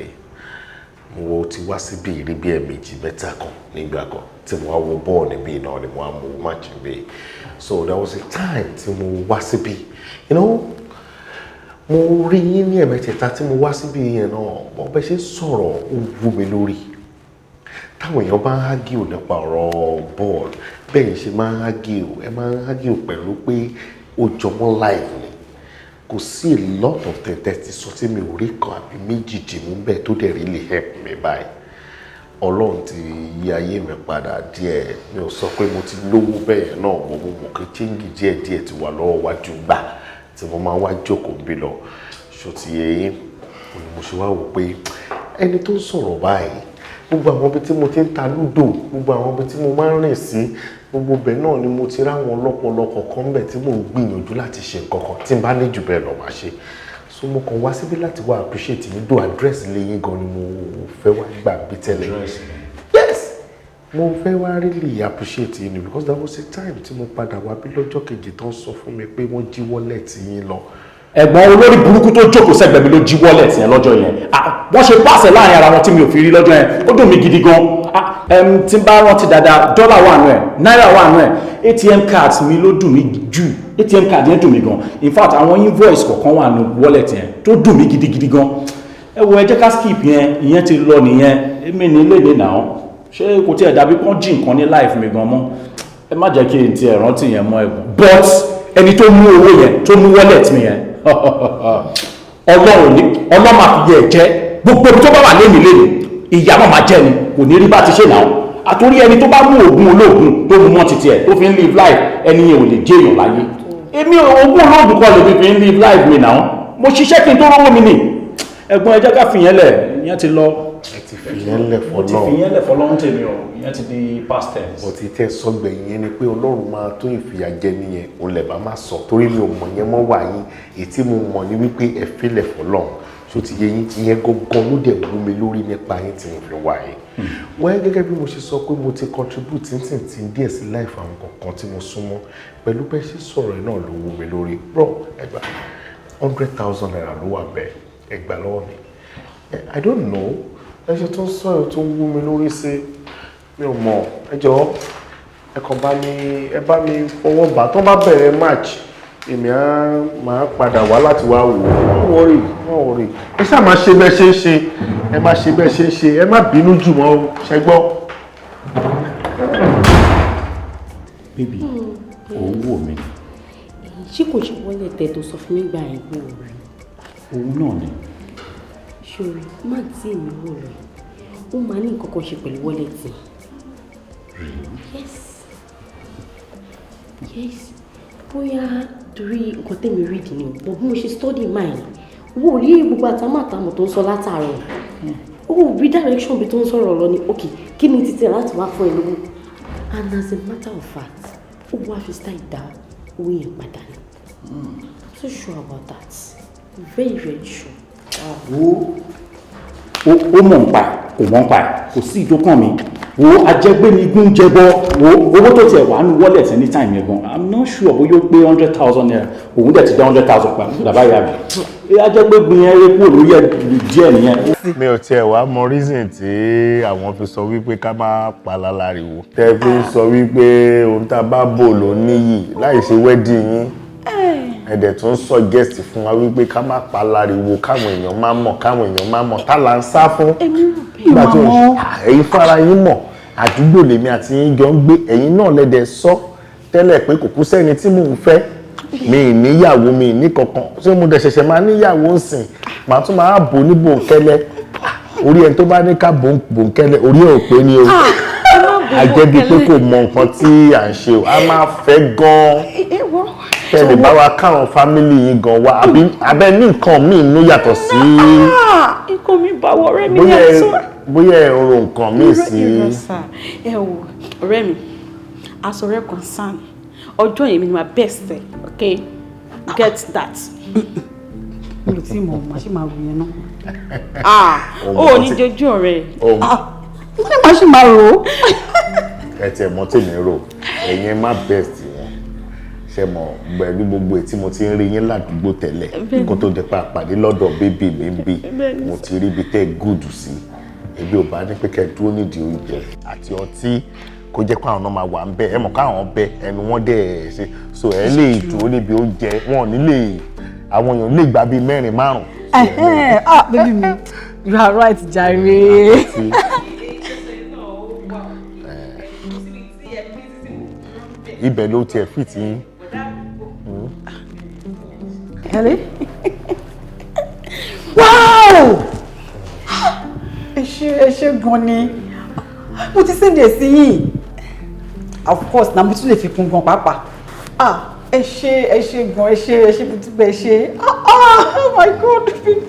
mo ti wá síbí rí bí ẹ̀ẹ̀mejì mẹ́ta kan nígbà kan tí mo wá wo bọ́ọ̀ níbí náà ni mo wá mo match níbí so there was a time tí mo wá síbí you know mo rí yín ní ẹ̀ẹ̀mẹ́tẹ̀ẹ̀ta tí mo wá síbí yẹn náà bọ́ bẹ́ẹ̀ ṣe sọ̀rọ̀ ó wú mi lórí táwọn èèyàn bá ń hágìó nípa ọ̀rọ̀ bọ́ọ̀lù bẹ́ẹ̀ yẹn ṣe máa ń hágìó ẹ máa ń hágìó pẹ̀lú pé ó jọmọ́ live ni kò sí a lot of tẹ̀tẹ̀ ti sọ tí mi ò rí kan àbí méjì dì mú bẹ́ẹ̀ tó dẹ̀ really help me báyìí ọlọ́run ti yí ayé mi padà díẹ̀ mi ò sọ pé mo ti lówó bẹ́ẹ̀ náà mo mọ̀ kí chíńgì díẹ̀díẹ̀ ti wà lọ́wọ́ wájú gbà tí mo máa wá jókòó bí lọ ṣó ti yé yín mo ṣe wá wò pé ẹni tó ń sọ̀rọ̀ báyìí gbogbo àwọn ibi tí mo ti ń ta lúdò gbogbo àwọn ibi tí mo máa ń rìn sí gbogbo bẹ́ẹ̀ náà ni mo ti ráwọn lọ́pọ̀lọpọ̀ kan bẹ̀ tí mò ń gbìyànjú láti ṣe nǹkan kan tí n bá ní jù bẹ́ẹ̀ lọ máa ṣe so mo kàn wá síbí láti wá appreciate yín do address lẹ́yìn gan ni mo fẹ́ wá gbà bí tẹ́lẹ̀ yes mo fẹ́ wá really appreciate yín ni because there was a time tí mo padà wá bí lọ́jọ́ kejì tó ń sọ fún mi pé wọ́n jí wallet yín lọ. ẹ̀gbọ́n olórí burúkú tó jókòó sẹ́gbẹ̀ẹ́ mi ló jí wallet yẹn lọ́jọ́ yẹn wọ́n ṣe pàṣẹ láàrin ara wọn tí mi ò fi rí lọ́jọ́ yẹn ó dùn mí gidi gan tí n bá rántí dáadáa dọ́là wà nù ẹ̀ náírà wà nù ẹ̀ atm card mi ló dùn mí jù atm card yẹn dùn mí gan in fact àwọn invoice kọ̀ọ̀kan wà nù wallet yẹn tó dùn mí gidigidi gan ẹ wo ẹ jẹ́ ká skip yẹn ìyẹn ti lọ nìyẹn èmi ní ilé ìdè náà ṣé kò tí ẹ̀ dàbí pọ́n jí nǹkan ní life mi gan mọ́ ẹ má jẹ́ kí n ti ẹ̀ rántí yẹn mọ́ ẹ̀gbọ́n but ẹni tó mú owó yẹn tó mú wallet mi yẹn ọlọ́run máa fi yẹ jẹ́ gbogbo ibi tó bá wà lémi ìyá máa jẹ́ ni kò ní rí bá ti ṣe náà àtòrí ẹni tó bá mú oògùn olóògùn tó mú mọ́ títí ẹ̀ tó fi ń live life ẹni yẹn ò lè jẹ́ èèyàn láyé èmi oògùn olóògùn kọ́ lè fi ń live life mi náà mo ṣiṣẹ́ kí n tó rówó mi nì ẹ̀gbọ́n ẹ jẹ́ ká fìyẹn lẹ̀ ìyẹn ti lọ. ẹ ti fìyẹn lẹ̀ fọlọ́ mo ti fìyẹn lẹ̀ fọlọ́ ń tèmi o ìyẹn ti di past tense. mo ti tẹ́ sọ́gbẹ̀ yẹn ni pé ọlọ́run máa tó ìfìyàjẹ nìyẹn òun lẹ̀ bá má sọ torí mi ò mọ̀ yẹn mọ́ wà yín èyí tí mo mọ̀ ní wípé ẹ fílẹ̀ fọlọ́ ṣó ti yẹ yín ìyẹn gangan ló dẹ̀ wú mi lórí nípa yín tí mo fi wà yín. wọ́n gẹ́gẹ́ bí mo ṣe sọ pé mo ti contribute tí díẹ̀ sí life àwọn kọ̀ọ̀kan tí mo súnmọ́ pẹ̀lú bẹ́ẹ̀ ṣe sọ̀rọ̀ náà ló wú mi lórí bro ẹgbà 100,000 naira ló wà bẹ́ẹ̀ ẹgbà lọ́wọ́ mi I don't know ẹ ṣe tó ń sọ̀rọ̀ tó ń wú mi lórí sí mi ò mọ̀ ẹ jọ̀ọ́ ẹ kàn bá mi fọwọ́ bá tó bá bẹ̀rẹ̀ match èmi á máa padà wá láti wá wò ó wọ́n wọ́rì ẹ ṣáà máa ṣe bẹ́ẹ̀ ṣe ń ṣe ẹ má ṣe bẹ́ẹ̀ ṣe ń ṣe ẹ má bínú jù mọ́ ṣẹ gbọ́. bébì òun wò mí. ṣé kò ṣe wọlé tẹ tó sọ fún mi gbà ẹ pé òun rẹ. òun náà ni. ṣòro má tí èmi wò rẹ ó máa ní nǹkan kan ṣe pẹ̀lú wọlé tì. yes bóyá torí nǹkan tẹ̀mí rí dì ní o bí mo ṣe study mine wo rí gbogbo àtàmàtàmọ̀ tó ń sọ látàárọ̀ ó rí direction bí tó ń sọ̀rọ̀ lọ ní ok kí ni títẹ̀ láti wá fún ẹ lówó and as a matter of fact ó wá fi style dá owó yẹn padà ní so sure about that very very sure. ó mọ̀ ń pa kò mọ̀ ń pa kò sí ìdókàn mi wo ajẹgbẹni gún jẹbọ wo owó tó tiẹ̀ wà nù wallet anytime yẹn gan I'm not sure bóyá ó gbé 100,000 naira òun dẹ̀ ti dá 100,000 pa bàbá yà mí ajẹgbẹgun yẹn rí kúrò lórí ẹ̀ díẹ̀ nìyẹn. mi ò tiẹ̀ wá mọ reason tí àwọn fi sọ wípé ká má palá láriwo tẹ́ fi sọ wípé ohun tá a bá bò ló níyì láì ṣe wedding yín ẹ̀dẹ̀ tó ń sọ guest fún wa wípé ká má pa láriwo káwọn èèyàn má mọ̀ tá là ń sá fún nígbà tó ẹ̀yin fara yín mọ̀ àdúgbò lèmi àti yín jọ ń gbé ẹ̀yin náà lẹ́dẹ̀ sọ tẹ́lẹ̀ pé kò kú sẹ́ni tí mò ń fẹ́ mi ì níyàwó mi ì ní kankan ṣé mo dẹ̀ ṣẹ̀ṣẹ̀ máa níyàwó ń sìn màá tún máa bò ní bòńkẹ́lẹ́ orí ẹni tó bá ní ká bòńkẹ́lẹ́ orí ẹ̀ ò pé ní o àjẹbí pé kò mọ nǹkan tí à ń ṣe o a máa fẹ́ gan-an kẹ́lẹ̀ bá wa káwọn fámìlì yín gan wa abẹ́ ní nǹkan míì nú yàtọ̀ sí. ikú mi bá wọ ọ̀rẹ́ mi yàtọ̀. bóyá ẹ̀ ń ro nǹkan míì sí. ẹ wo ọ̀rẹ́ mi as ọ̀rẹ́ concern ọjọ́ yẹn mi ni my best day okay get that. mi ò tí mọ̀ ọ́ màá ṣe máa rò yẹn náà. ó ní jojú ọ̀rẹ́. mo ní màá ṣe máa rò ó. ẹ tiẹ̀ mọ́ tèmi rò ẹ̀yin má best yẹn ṣe mọ̀ pẹ̀lú gbogbo ètí mo ti ń rí yín ládùúgbò tẹ́lẹ̀ kó tó di pa àpàdé lọ́dọ̀ bébì mi ń bì mo ti rí ibi tẹ́ gùdù sí èmi ò bá ní pé kẹ́ dúró nídìí oúnjẹ àti ọtí kó jẹ́ pé àwọn náà máa wà ń bẹ ẹ mọ̀ káwọn bẹ ẹnu wọn dẹ̀ ṣe so ẹ lè dúró níbi oúnjẹ wọn ò ní lè àwọn èèyàn lè gbà bíi 4-5. Baby mi you are right jare. ibẹ̀ ló tiẹ̀ fìtì yín. Hello? Wow! Ẹ ṣé gan ni. Mo ti send sí yín. Of course, na mo tún lè fi kún gan pàápàá. Ẹ ṣé gan, ẹ ṣé mo tún bẹ ṣe. Oh my God, baby.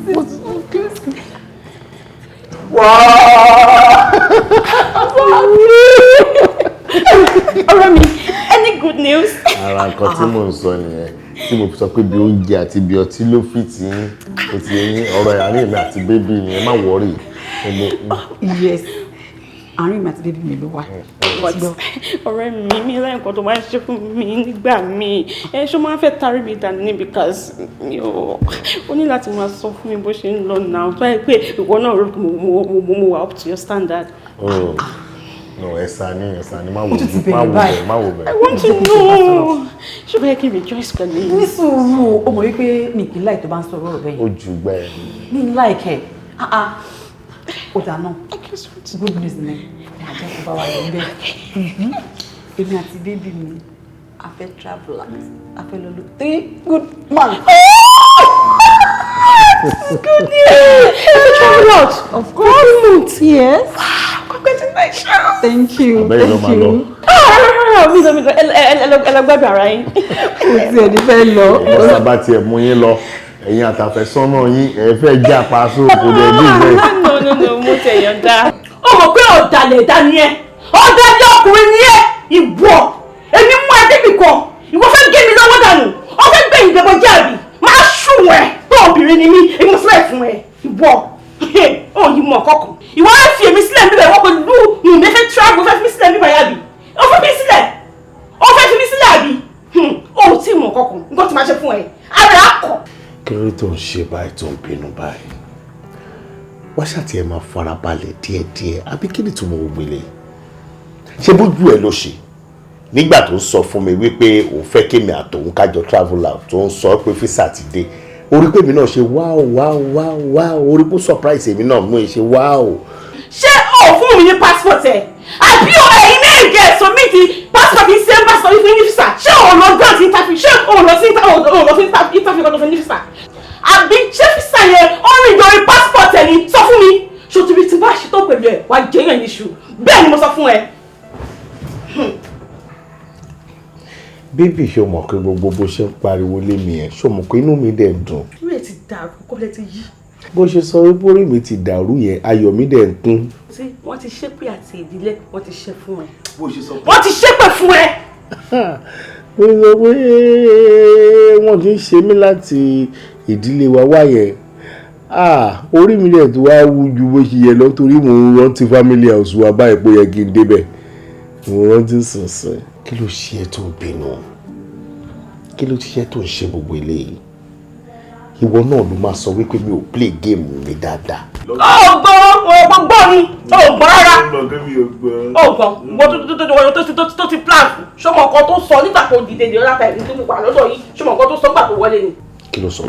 This is so good. Wow! Ọ̀rẹ́ mi, any good news? Ara nǹkan tí mò ń sọ nìyẹn tí mo sọ pé bí oúnjẹ àti bí ọtí ló fi tí yín kò ti yín ọ̀rọ̀ àárín mi àti bébí mi ẹ má wọrí. Yes, àárín mi àti bébí mi ló wà. Ọ̀rẹ́ mi láì nǹkan tó máa ń ṣe fún mi nígbà míì ṣó máa ń fẹ́ tarí mi dànù ní because ó ní láti máa sọ fún mi bó ṣe ń lọ náà tó yẹ pé ìwọ náà rò mo wà up to your standard. No, ẹ̀sà ni má wò bẹ́ẹ̀. I want to know. Ṣé bẹ́ẹ̀ kí n rejoice pẹ̀lú yìí? Ní sùúrù o mọ̀ wípé mi kì í láì tó bá ń sọ̀rọ̀ ọ̀rọ̀ bẹ́ẹ̀. Ó jù gbẹ́. Mi láì kẹ̀. Ó dà náà. Good news ni. Àjẹ́ kò bá wà lọ bẹ́ẹ̀. Èmi àti bébí mi a fẹ́ travel a fẹ́ lọ lò 3 good months. Good news. You can travel out. Of course. Yes. Congratulations. Thank you. Abẹ́rẹ́ ló máa lọ. Mi ẹlẹgbẹ́bẹ̀ ara yín. Kò tí ẹni fẹ́ lọ. Ọmọ sábà tiẹ̀ mú yín lọ ẹ̀yin àtàfẹ́sọ́nà yín ẹ fẹ́ já pa sóòkò dẹ̀ bí ìwé. No, mo tẹ̀ yọ̀ǹda. Ó mọ̀ pé ọ̀dàlẹ̀ dá ni ẹ́ ọ̀dàlẹ̀ ọkùnrin ni ẹ́ ìwọ èmi mú adébì kan ìwọ fẹ́ gé mi lọ́wọ́ dànù ó fẹ́ gbẹ̀yìn gbẹ̀bọ̀ jáàbì máa ṣùn ẹ̀ tó obìnrin ni mí èmi mo sílẹ̀ fún ẹ ìwọ ó yí mọ̀ kọ̀ọ̀kan ìwọ á fi èmi sílẹ̀ níbẹ̀ wọ́n pẹ̀lú ìmọ̀ fẹ́ travel fẹ́ fi mí sílẹ̀ níbẹ̀ yàbí ó fẹ́ fi mí sílẹ̀ ó fẹ́ fi mí sílẹ̀ àbí ó tí mọ̀ kọ̀ọ̀kan nǹkan tí máa ṣe fún ẹ ara akọ. Kí ló tó ń ṣe báyìí tó ń bínú báyìí wá ṣàtì ẹ máa farabalẹ̀ díẹ̀díẹ̀ àbí kí ni tó mọ gbogbo ilé ṣé bójú ẹ ló ṣe nígbà tó ń sọ fún mi wípé òun fẹ́ kémi àtòun kájọ travel out tó ń sọ pé físà ti dé orí pé èmi náà ṣe wow orí pé surprise èmi náà mú ẹ ṣe wow. ṣé o fún mi ní passport ẹ àbí ẹ̀yin méjì ẹ̀sọ́ mi ti passport yìí ṣe ń bá sọ ní físà ṣé o lọ grant interview ṣé o lọ sí interview kan tó fẹ́ ní físà àbí ṣé físà yẹn ó rìn lórí passport ẹ ní sọ fún mi ṣòtúbi tí bá ṣe tó pẹ̀lú ẹ wàá jẹ́yàn ní ṣù bẹ́ẹ̀ ni mo sọ fún ẹ. bébì ṣé o mọ̀ pé gbogbo bó ṣe ń pariwo lé mi ẹ̀ ṣé o mọ̀ pé inú mi dẹ̀ ń dùn. inú ẹ ti dàrú kọ́lẹ́ ti yí. bó ṣe sọ wípé orí mi ti dàrú yẹn ayọ̀ mi dẹ̀ ń kún. tí wọ́n ti ṣépè àti ìdílé wọ́n ti ṣe fún ẹ. bó ṣe sọ pé wọ́n ti ṣépè fún ẹ. mo sọ pé wọ́n ti ń ṣe mí láti ìdílé wa wá yẹn orí mi dẹ̀ tó wá wú ju bó ṣe yẹ lọ torí mò ń rántí family house wa báyìí pé yẹ kí n débẹ̀ mo rántí sànsàn. kí ló ṣe é tó bínú kí ló ṣe é tó ń ṣe gbogbo eléyìí ìwọ náà ló máa sọ wípé mi ò play game mi dáadáa. ọgbọ́n ni ọgbọ́n rárá ọgbọ́n wọ́n tó ti plan ṣọmọ nǹkan tó sọ nígbà tó dìde ní ọ̀làtà ìlú tó mú pa lọ́dọ̀ yìí ṣọmọ nǹkan tó sọ nígbà tó wọlé ni. kí ló sọ.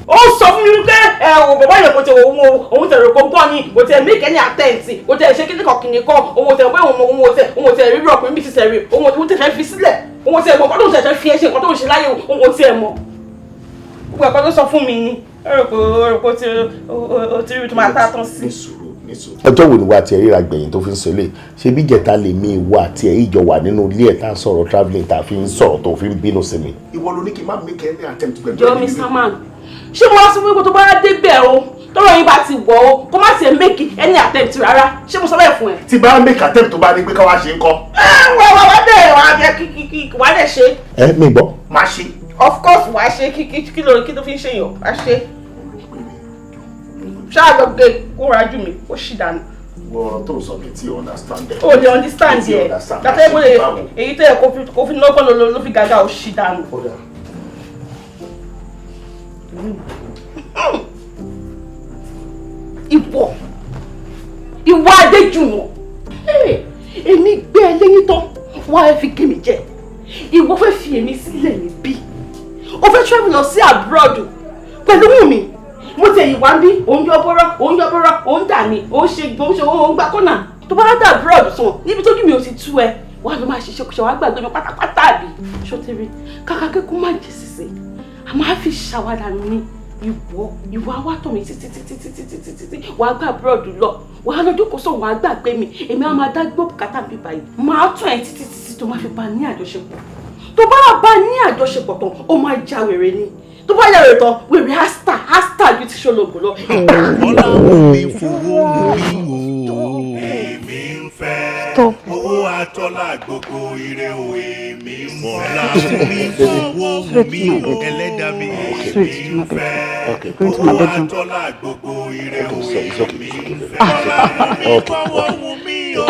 ó sọ fún mi wípé bàbá yẹn kò tẹ òun tẹ rò kó gbọ́ ni kò tẹ mí kẹ́ni àtẹ̀ǹtì kò tẹ ṣe kíní kan kìnìún kan òun tẹ pé òun tẹ rí ọkùnrin bí ti tẹ rí òun tẹ fẹ́ fi sílẹ̀ òun tẹ mọ̀ nǹkan tó ń tẹ fi ẹ ṣe nǹkan tó ń ṣe láyé òun tẹ mọ̀ gbogbo ẹ̀kọ́ tó sọ fún mi ni ẹ̀rọ kò tí rí tó máa tá tán sí. ọjọ́ wo ni wà á tiẹ̀ ríra gbẹ̀yìn tó fi ń sọ lé ṣé bí jẹ̀ta lè mí ìwọ àti ẹ̀ ìjọ wà nínú ilé ẹ̀ tá à ń sọ̀rọ̀ travelling tá a fi ń sọ̀rọ̀ tó fi ń bínú sí mi. ìwọ ló ní kí n má make any attempt to get jọ Mr. Man ṣé mo wá sí wípé tó bá débẹ̀ o tọ́rọ̀ yín bá ti wọ̀ o kó má tiẹ̀ make any attempt rárá ṣé mo sọ bẹ́ẹ̀ fún ẹ. tí bá make attempt tó bá ní pé ká wá ṣe ń kọ́. wá dẹ̀ wá dẹ̀ kí wá dẹ̀ ṣe. ẹ mi gbọ́. má ṣe. of course wá ṣe kí ló fi ń ṣe yàn wá ṣe. ṣáà lọ gbé kó rájú mi ó ṣì dànù. wọ́n tó sọ mi tí o understand ẹ̀. o lè understand yẹ dàtẹ́ ìbò lè èyí tẹ́ kó fi lọ́gbọ́n ló fi gàgà ó ṣì dànù. ìwọ Adéjùmọ̀ èmi gbé ẹ lẹ́yìn tán wọ́n á fi gé mi jẹ ìwọ fẹ́ fi èmi sílẹ̀ níbí o fẹ́ travel lọ sí abroad pẹ̀lú Wùnmí mo tẹ ìwà ń bí òun yọ bọ́rọ́ òun dà ní òun gbà kọ́nà tó bá dà abroad sàn níbi tójú mi ò ti tú ẹ wàá lọ máa ṣiṣẹ́ kùsọ̀ wàá gbàgbé mi pátápátá àbí ṣọ́tẹ́rì kàkà kíkún má jẹ sísè a máa fi ṣàwádà ní ìwọ awátọ̀ mi títí wàá gbà abroad lọ wàá lọ jókòó sọ wàá gbàgbé mi èmi á máa dá gbọ́ bùkátà bí báyìí máa tún ẹ títí tó máa fi bá ní àjọṣepọ̀ tó bá ní àjọṣepọ̀ tán ó máa já wèrè ni tó bá yàrá tán wèrè hasta ju ti ṣológun lọ. ọlọ́run mi fowó mi o èmi ń fẹ́ owó àtọ́lá gbogbo ire o èmi ń fẹ́ ọlọ́run mi fowó mi o ẹlẹ́dàá mi èmi ń fẹ́ owó àtọ́lá gbogbo ire o èmi ń fẹ́ ọlọ́run mi fowó mi o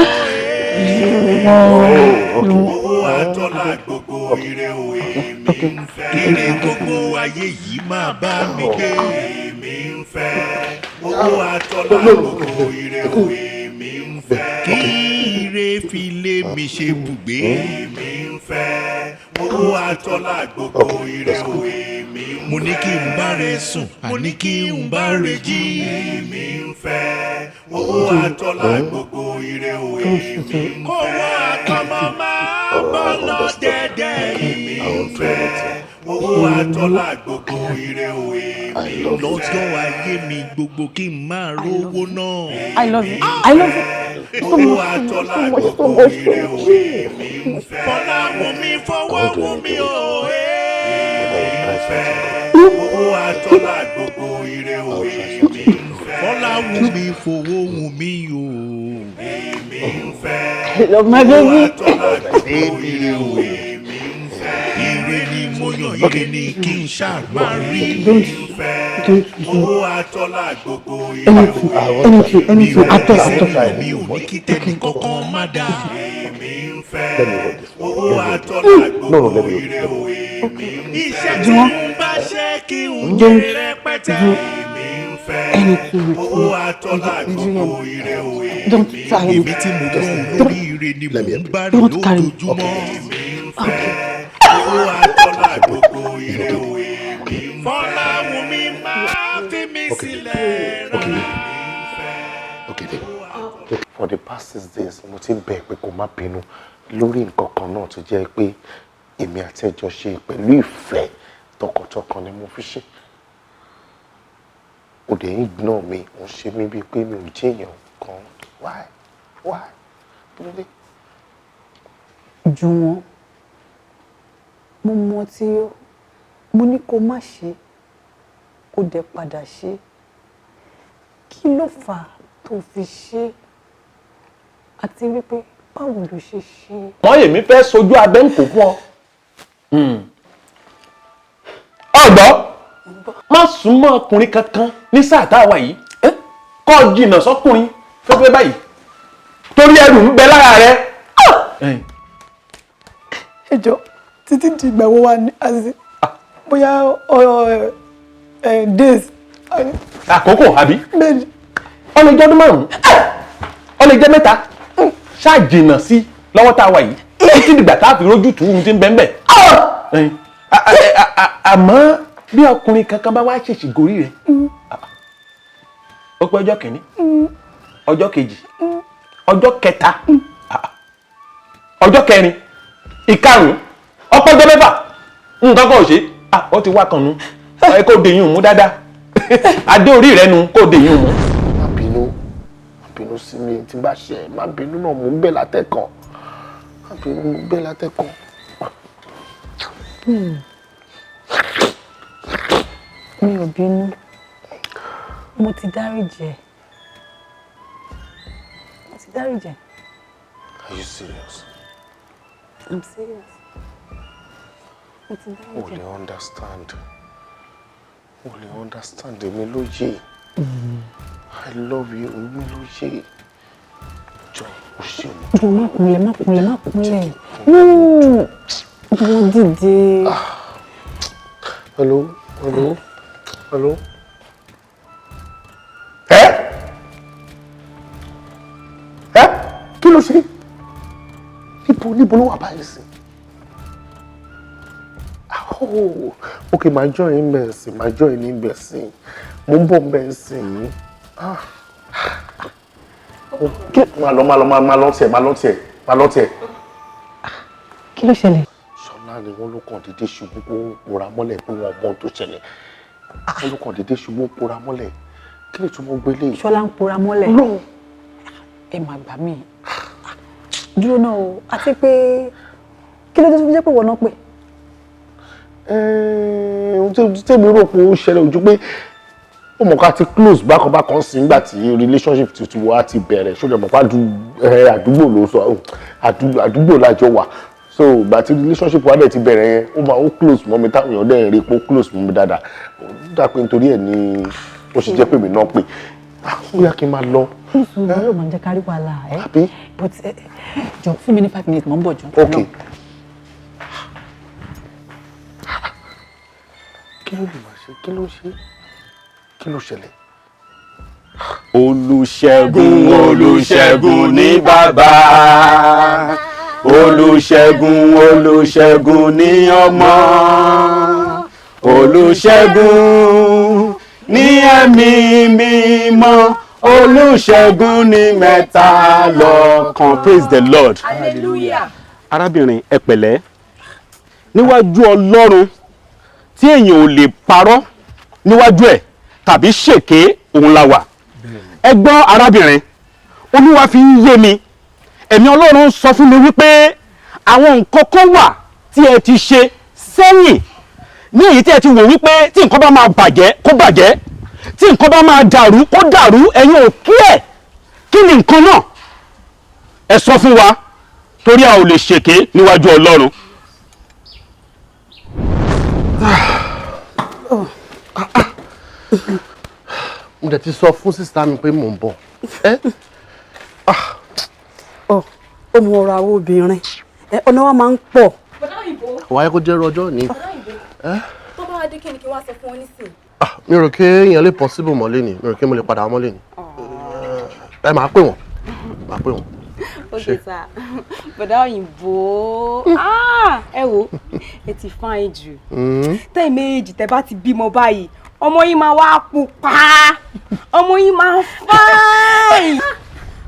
owó àtọ́lá gbogbo ire o èmi ń fẹ́ ire gbogbo ayé yìí máa bá mi gbé èmi ń fẹ́ owó àtọ́lá gbogbo ire o èmi ń fẹ́ kí ire fi lé mi ṣe bùgbé èmi ń fẹ́ owó àtọ́lá gbogbo ire o èmi ń fẹ́ mo ní kí n bá rẹ sùn àní kí n bá rẹ jí èmi ń fẹ́ owó àtọ́lá gbogbo ire o èmi ń fẹ́ owó àtọmọ máa bọ́ lọ dẹ́dẹ́ èmi ń fẹ́ owó àtọ́lá gbogbo ire o èmi ń fẹ́ lọ́jọ́ ayé mi gbogbo kí n máa rówó náà. I love you. I love you. owó àtọ́lá gbogbo ire o èmi ń fẹ́ Fọláwùnmí fọwọ́ wù mí o èmi ń fẹ́ owó àtọ́lá gbogbo ire o èmi ń fẹ́ Fọláwùnmí fowó wù mí o èmi ń fẹ́ owó àtọ́lá gbogbo ire o èmi ń fẹ́ ire ni mo yàn ire ni kí n ṣáà máa rí èmi ń fẹ́ owó àtọ́lá gbogbo ire o èmi ò ní kí tẹ́ni kankan má dá èmi ń fẹ́ owó àtọ́lá gbogbo ire o èmi ń fẹ́ iṣẹ́ tí ń bá ṣe kí n jẹ rẹpẹtẹ èmi ń fẹ́ owó àtọ́lá gbogbo ire o èmi tí mo gbọ́ lórí ire ni mò ń bá rí lójoojúmọ́ èmi ń fẹ́ owó àtọ́lá gbogbo ire o èmi ń fẹ́ Fọláwùnmí máa fi mí sílẹ̀ rárá. For the past 6 days mo ti bẹ̀ pé kó má bínú lórí nǹkan kan náà tó jẹ́ pé èmi àti ẹjọ́ ṣe pẹ̀lú ìfẹ́ tọkàntọkàn ni mo fi ṣe. ó dẹ̀ ń gbọ́n mi ó ṣe mí bíi pé mi ò jẹ́ èèyàn kan. Why? Kí ló dé? Jùwọ́n mo mọ tí mo ní kó má ṣe kó dẹ̀ padà ṣe kí ló fà á tó fi ṣe àti wípé báwo ló ṣe ṣe. wọ́n yèmí fẹ́ sojú abẹ́ ń kó fún ọ. ọ̀gbọ́ má súnmọ́ ọkùnrin kankan ní sáà tá a wà yìí kọ́ jìnnà sọ́kùnrin fẹ́fẹ́ báyìí torí ẹrù ń bẹ lára rẹ. ẹjọ́ títí di ìgbà wo wà ní àti bóyá days. àkókò àbí. bẹ́ẹ̀ni. ó lè jẹ́ ọdún márùn-ún ó lè jẹ́ mẹ́ta ṣáà jìnnà sí lọ́wọ́ tá a wà yìí títí dìgbà tá a fi rójú tù ú ti ń bẹ́ẹ̀ bẹ́ẹ̀. àmọ́ bí ọkùnrin kankan bá wá ṣèṣì gorí rẹ̀ ó pé ọjọ́ kìíní ọjọ́ kejì ọjọ́ kẹta ọjọ́ kẹrin ìkarùn ọpọjọ mẹ́fà nǹkan kan ò ṣe ó ti wá kan nu ẹ kó dèyìn mú dáadáa adé orí rẹ nu kó dèyìn mú. má bínú sí mi tí bá ṣe má bínú náà mò ń bẹ̀ látẹ̀kàn má bínú mò ń bẹ̀ látẹ̀kàn. mi ò bínú mo ti dáríjì ẹ́. Are you serious? I'm serious. Mo ti dáríjì ẹ́. O lè understand èmi lóye. I love you èmi lóye. Jọ o ṣe o. Jọ má kúnlẹ̀. Mo dìde. Hello. Kí ló ṣe? Níbo ló wà báyìí sí? Ok, máa join bẹ̀ẹ̀sì, mo ń bọ̀ bẹ̀ẹ̀sì yìí. Máa lọ tiẹ̀. Kí ló ṣẹlẹ̀? Ṣọlá ni wọ́n ló kàn dédé ṣubú kó ń pora mọ́lẹ̀ pé wọ́n mọ tó ṣẹlẹ̀. Wọ́n ló kàn dédé ṣubú ń pora mọ́lẹ̀. Kí ni túmọ̀ gbélé? Ṣọlá ń pora mọ́lẹ̀. Ẹ máa gbà mí. Dúró náà o, àti pé kí ló dé tó fi jẹ́ pé wọ́n náà pè? Tèmi rò pé ó ṣẹlẹ̀ ojú pé ó mọ̀ ká ti close bákan sí nígbà tí relationship tuntun wa ti bẹ̀rẹ̀ ṣó lè mọ̀ pé àdúgbò ló sọ àdúgbò lájọ wà so ìgbà tí relationship wa dẹ̀ ti bẹ̀rẹ̀ yẹn ó close mọ́ mi táwọn èèyàn dẹ̀ rí pé ó close mọ́ mi dáadáa ó dà pé nítorí ẹ̀ ni ó ṣe jẹ́ pé mi náà pè ó yá kí n máa lọ. Ìṣòro yóò máa jẹ́ kárí wàhálà ẹ́ but jọ fún mi ní 5 minutes mo ń bọ̀ jọ. Ok. Kí ló lè máa ṣe? Kí ló ṣẹlẹ̀? Olùṣègùn ní bàbá Olùṣègùn ní ọmọ Olùṣègùn ní ẹ̀mí mímọ́ Olùṣègùn ní mẹ́ta lọ́kan. Praise the Lord. Hallelujah. Arábìnrin ẹ pẹ̀lẹ́ níwájú Ọlọ́run tí èèyàn ò lè parọ́ níwájú ẹ̀ tàbí ṣèké òun la wà. Ẹ gbọ́ arábìnrin Olúwa fi ń yé mi ẹ̀mí Ọlọ́run sọ fún mi wípé àwọn nǹkan kan wà tí ẹ ti ṣe sẹ́yìn ní èyí tí ẹ ti wò wípé tí nǹkan bá máa bàjẹ́ kó bàjẹ́ tí nǹkan bá máa dàrú kó dàrú ẹ̀yin ò kí ẹ̀ kí ni nǹkan náà ẹ sọ fún wa torí a ò lè ṣèké níwájú Ọlọ́run. Mo dẹ̀ ti sọ fún sísá mi pé mò ń bọ̀. Ó mú ọ̀rọ̀ àwọn obìnrin ọ̀nà wa máa ń pọ̀. Wáyé kó jẹ́ ọjọ́ ní. Tó bá wá dé kí ni kí wá sọ fún ọ nísìnyí. Mi ò rò pé èèyàn lè possible mọ́lé ni, mi ò rò pé mo lè padà mọ́lé ni. Ẹ máa pè wọ́n. Okay sir, bọ̀dá òyìnbó ẹ wo ẹ ti fine jù tẹ́ méjì tẹ́ bá ti bímọ báyìí ọmọ yìí máa wá pupa ọmọ yìí máa fine.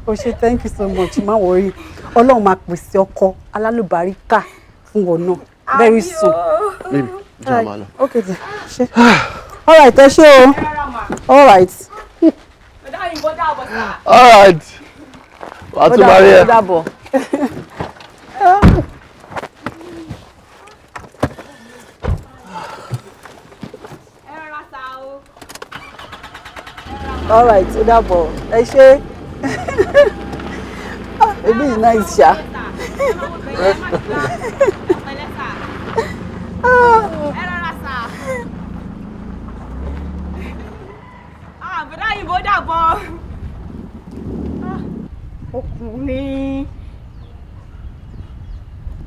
O ṣe thank you so much má worry Ọlọ́run máa pèsè ọkọ alálùbáríkà fún wọn náà very soon. Baby, jẹ́ àmà lọ. Okay then ṣe all right ẹ ṣé o all right. Bọ̀dá òyìnbó dáàbọ̀ sá. All right. Wàá tún máa rí ẹ. Ó dàbọ̀. All right, ó dàbọ̀. Ẹ ṣé. Baby is nice ṣá. Bọ̀dá òyìnbó dàbọ̀. Ọkùnrin.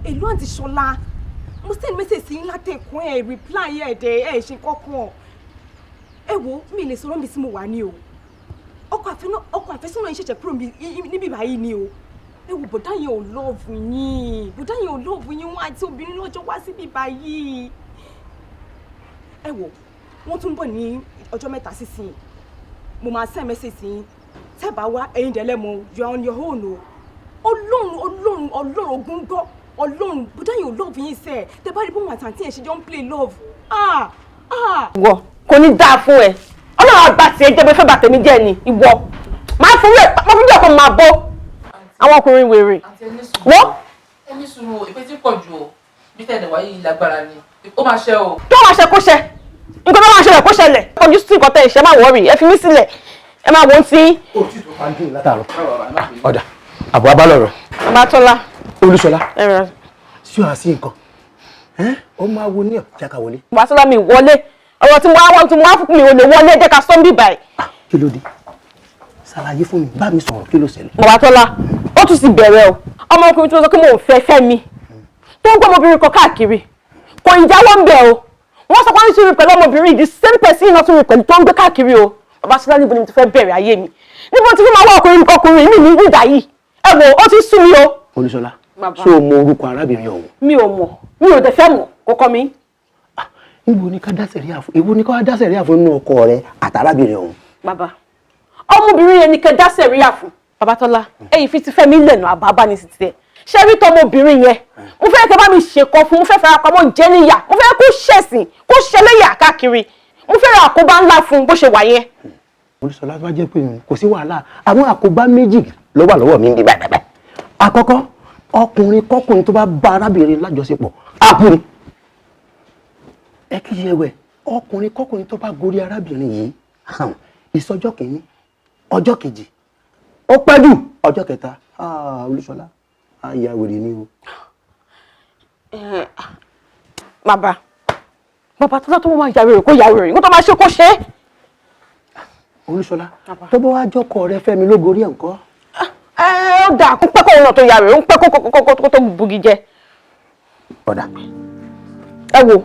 Èlú àǹtí Ṣọlá, mo send message sí yín látẹ̀kùn ẹ̀ reply ẹ̀ ṣe kọ́kọ́. Ẹ wo mi lè sọ̀rọ̀ mi sí mo wà ní o. Ọkọ àfẹ́sọ́nà yín ṣẹ̀ṣẹ̀ kúrò níbí báyìí ni o. Ẹ wo bọ̀dá yẹn ò lọ́ọ̀bù yín. Bọ̀dá yẹn ò lọ́ọ̀bù yín wọ́n àti obìnrin lọ́jọ́ wá síbí báyìí. Ẹ wo wọ́n tún bọ̀ ní ọjọ́ mẹ́ta sísìn mo máa send message sí yín tẹ́ bá wá ẹ̀yin dẹ̀lẹ́ mọ́ you are on your own o ọlọ́run ogun gbọ́ ọlọ́run bùdá yìí ò love yín sẹ́ẹ̀ tẹ́ bá rí bóun àtàntí ẹ̀ ṣe jọ ń play love ìwọ kò ní dáa fún ẹ ọlọ́run àgbà tí ẹ jẹ́ pé fẹ́ bàtẹ́ mi jẹ́ ni ìwọ máa fún jẹ́ kó máa bọ́ àwọn ọkùnrin wèrè wọ́n. ẹni sùúrù ìpè tí pọ̀ jù o bí tẹ̀lé wáyé lágbára ni ó máa ṣe o. tó máa ṣe kó ṣe nǹkan tó máa ṣẹlẹ̀ kó ṣẹlẹ̀ kọjú sí nǹkan tẹ̀ ṣe máa wọ́ọ̀rì ẹ fi mí sílẹ̀ ẹ máa wọ́n tí. ọ̀dà àbọ̀ abálọ̀rọ̀. Babátọ́lá. Olúṣọlá. sí ọ àti nǹkan ó máa wo ní ọ̀jáka wọlé. Babátọ́lá mi wọlé ọ̀rọ̀ tí mo wá fún mi ò lè wọlé jẹ́ ká sọ́ńbì báyìí. kí ló dé ṣàlàyé fún mi bá mi sọ̀rọ̀ kí ló ṣẹlẹ̀. Babátọ́lá ó tún ti bẹ̀rẹ̀ o ọmọkùnrin tó sọ pé mo ò fẹ́ mi tó ń gbọ́ ọmọbìnrin kan káàkiri kò ìjáwọ́ ń bẹ̀ o wọ́n sọ pé wọ́n ti rí pẹ̀lú ọmọbìnrin the same person náà tún rí pẹ̀lú tó ń gbé káàkiri o Babátọ́lá níbo ni mo ti fẹ́ bẹ̀rẹ̀ ayé mi níbo tí mo máa wá ọkùnrin mi ní ìdá yìí ẹ wò ó ti sú mi o. Olúṣọlá ṣé o mọ orúkọ arábìnrin ọ̀hún. mi ò mọ̀ mi ò dẹ̀ fẹ́ mọ̀ kọ́kọ́ mi. níbo ni ká dá sẹ̀ríà fún èwo ni ká dá sẹ̀ríà fún nínú ọkọ rẹ àtàrábìnrin ọ̀hún. bàbá ọmọbìnrin yẹn ni kẹ́ dá sẹ̀ríà fún Babátọ́lá èyí fi ti fẹ́ mi lẹ̀nà àbábá ní títí ẹ̀ ṣé rí tọmọbìnrin yẹn mo fẹ́ kẹ́ bá mi ṣèkọ fún mo fẹ́ fẹ́ apamọ́ jẹ́ níyà mo fẹ́ kó ṣẹ̀sìn kó ṣẹlẹ́yà káàkiri mo fẹ́ ra àkóbá ńlá fún bó ṣe wà yẹn. Olúṣọlá bá jẹ́ pé kò sí wàhálà àwọn àkóbá méjì ló wà lọ́wọ́ mi ń di bẹ́ẹ̀. àkọ́kọ́ ọkùnrin kọ́kùnrin tó bá bá arábìnrin lájọṣepọ̀ àkùnrin ẹ kí yẹ wẹ̀ ọkùnrin kọ́kùnrin tó bá gorí arábìnrin yìí ìsọjọ́ kìíní ọjọ́ kejì ó pẹ́ jù ọjọ́ kẹta Olúṣọlá àyà wèrè ni o. bàbá Babátọ́lá tó máa yàwèrè kó yàwèrè nǹkan tó máa ṣe kó ṣe. Olúṣọlá tó bá wá jọkọ rẹ Fẹ́mi ló gorí ẹ̀ ńkọ́. ó dà kó pẹ́ kó òun náà tó yàwèrè ó ń pẹ́ kó tó bugi jẹ. ọ̀dà. ẹ wo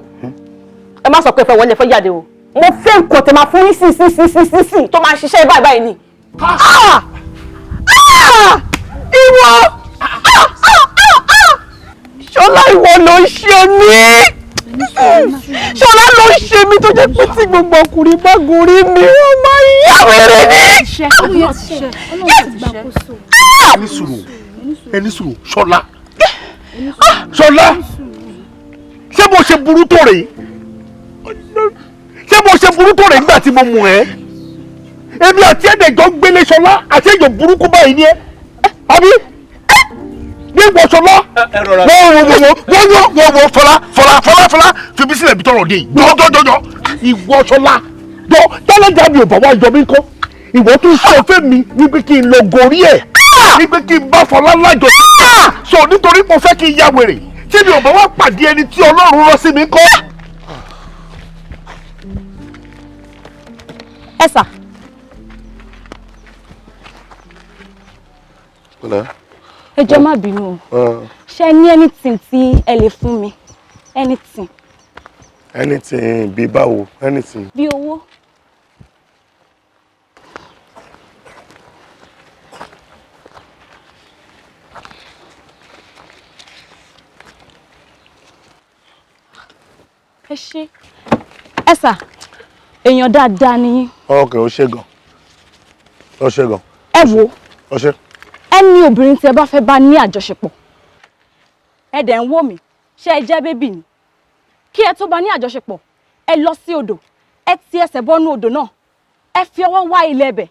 ẹ má sọ pé ẹ fẹ́ wọlé ẹ fẹ́ jáde o mo fẹ́ nǹkan tẹ máa fún yín sí tó máa ṣiṣẹ́ báyìí ni. ìwọ Ṣọlá ìwọ ló ń ṣe mí Ṣọlá ló ń ṣe mí tó jẹ́ pé tí gbogbo ọkùnrin bá gorí mi wọ́n máa yá wẹ̀rẹ̀ ni. ẹni sùúrù Ṣọlá ṣé mo ṣe burú tó rèé nígbà tí mo mú ẹ èmi àti ẹ̀dẹ̀jọ́ gbélé Ṣọlá àti ẹ̀jọ̀ burúkú báyìí ni ẹ àbí ní ìwọ Ṣọlá wọ́n Fọlá fi mí sílẹ̀ bí tọrọ dé jọjọjọjọ ìwọ Ṣọlá jọ tẹ́lẹ̀dá mi ò bá wá jọ mí kọ́ ìwọ tún sọ fẹ́ mi wípé kí n lọ gorí ẹ̀ wípé kí n bá Fọlá lájọ sọ nítorí mo fẹ́ kí n ya wèrè tí mi ò bá wá pàdé ẹni tí Ọlọ́run rán sí mi kọ́. ẹ sà. ẹ jọ̀ọ́ má bínú o ṣé ní anything tí ẹ lè fún mi anything. anything bí báwo anything. bí owó. ẹ ṣé ẹ sà èèyàn dáadáa ni yín. ok ó ṣe gan. ẹ wo ó ṣe. ẹni obìnrin tí ẹ bá fẹ́ bá ní àjọṣepọ̀ ẹ dẹ̀ ń wò mí ṣé ẹ jẹ́ bébì ni kí ẹ tó bá ní àjọṣepọ̀ ẹ lọ sí odò ẹ ti ẹsẹ̀ bọ́nú odò náà ẹ fi ọwọ́ wá ilẹ̀ ẹbẹ̀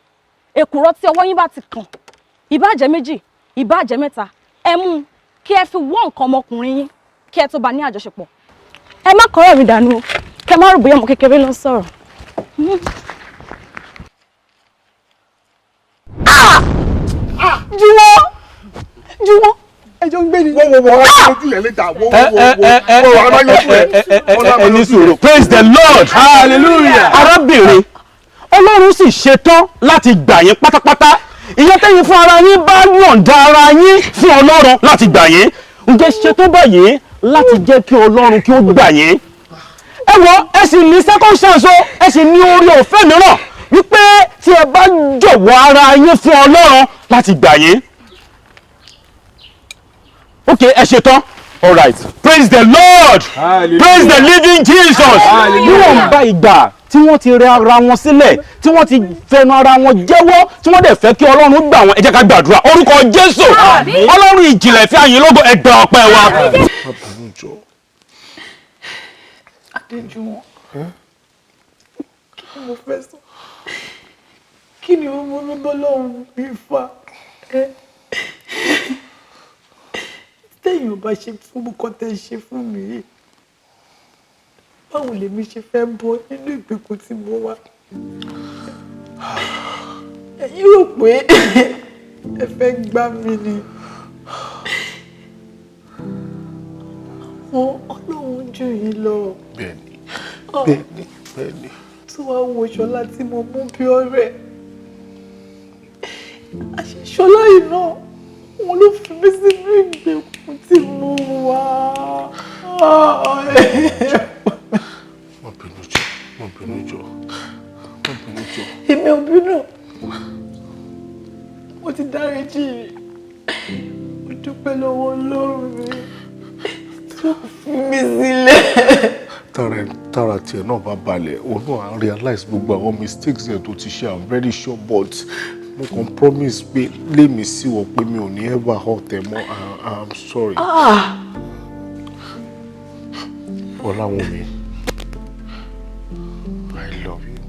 èkùrọ́ tí ọwọ́ yín bá ti kàn ìbáàjẹ́ méjì ìbáàjẹ́ mẹ́ta ẹ mú kí ẹ fi wọ́ nǹkan ọmọkùnrin yín kí ẹ tó bá ní àjọṣepọ̀ ẹ má kọ́rọ̀ mi dànù o kẹ má rò bóyá ọmọ kékeré ló ń sọ̀rọ̀. Jùwọ́n ẹjọ́ ń gbé ni. wọ́n lójú yẹn létà ẹni sùúrù praise the Lord hallelujah. arábìnrin Ọlọ́run sì ṣetán láti gbà yín pátápátá ìyẹn tẹ́yìn fún ara yín bá yọ̀ǹda ara yín fún Ọlọ́run láti gbà yín ǹjẹ́ ṣetán báyìí láti jẹ́ kí Ọlọ́run kí ó gbà yín. ẹ wò ẹ sì ní second chance o ẹ sì ní oore ọ̀fẹ́ mìíràn wípé tí ẹ bá jọ̀wọ́ ara yín fún Ọlọ́run láti gbà yín. ok ẹ ṣetán all right praise the Lord praise the living Jesus níwọ̀n bá ìgbà tí wọ́n ti rẹ ara wọn sílẹ̀ tí wọ́n ti fẹnu ara wọn jẹ́wọ́ tí wọ́n dẹ̀ fẹ́ kí ọlọ́run gbà wọ́n ẹ jẹ́ ká gbàdúrà orúkọ jésù ọlọ́run ìjìnlẹ̀ fi àyìn lógo ẹ gba ọpẹ́ wa. Adéjùwọ̀n kí ni mo fẹ́ sọ kí ni mo mú bọ́lọ́run mi fà téèyàn bá ṣe fún mi kọ́ tẹ́ ṣe fún mi yìí báwo lèmi ṣe fẹ́ bọ́ nínú ìgbèkùn tí mo wà ẹ̀yin rò pé ẹ fẹ́ gbá mi ni àwọn ọlọ́run jù yín lọ. Bẹ́ẹ̀ni bẹ́ẹ̀ni. tí wàá wo ṣọlá tí mo mú bí ọ̀rẹ́ àṣẹ ṣọlá yìí náà wọn ló fi mí sínú ìgbèkùn tí mo wà. Mo bínú jọ. Èmi ò bínú. Mo ti dáríjì. Mo dúpẹ́ lọ́wọ́ Ọlọ́run mi tó fi mí sílẹ̀. Tára tiẹ̀ náà bá balẹ̀, òun náà á realize gbogbo àwọn mistakes yẹn tó ti ṣe, I'm very sure, but mo kàn promise pé lémi sí wọ pé mi ò ní ever hurt ẹ mọ́. I'm sorry. Ọláwùnmí, I love you.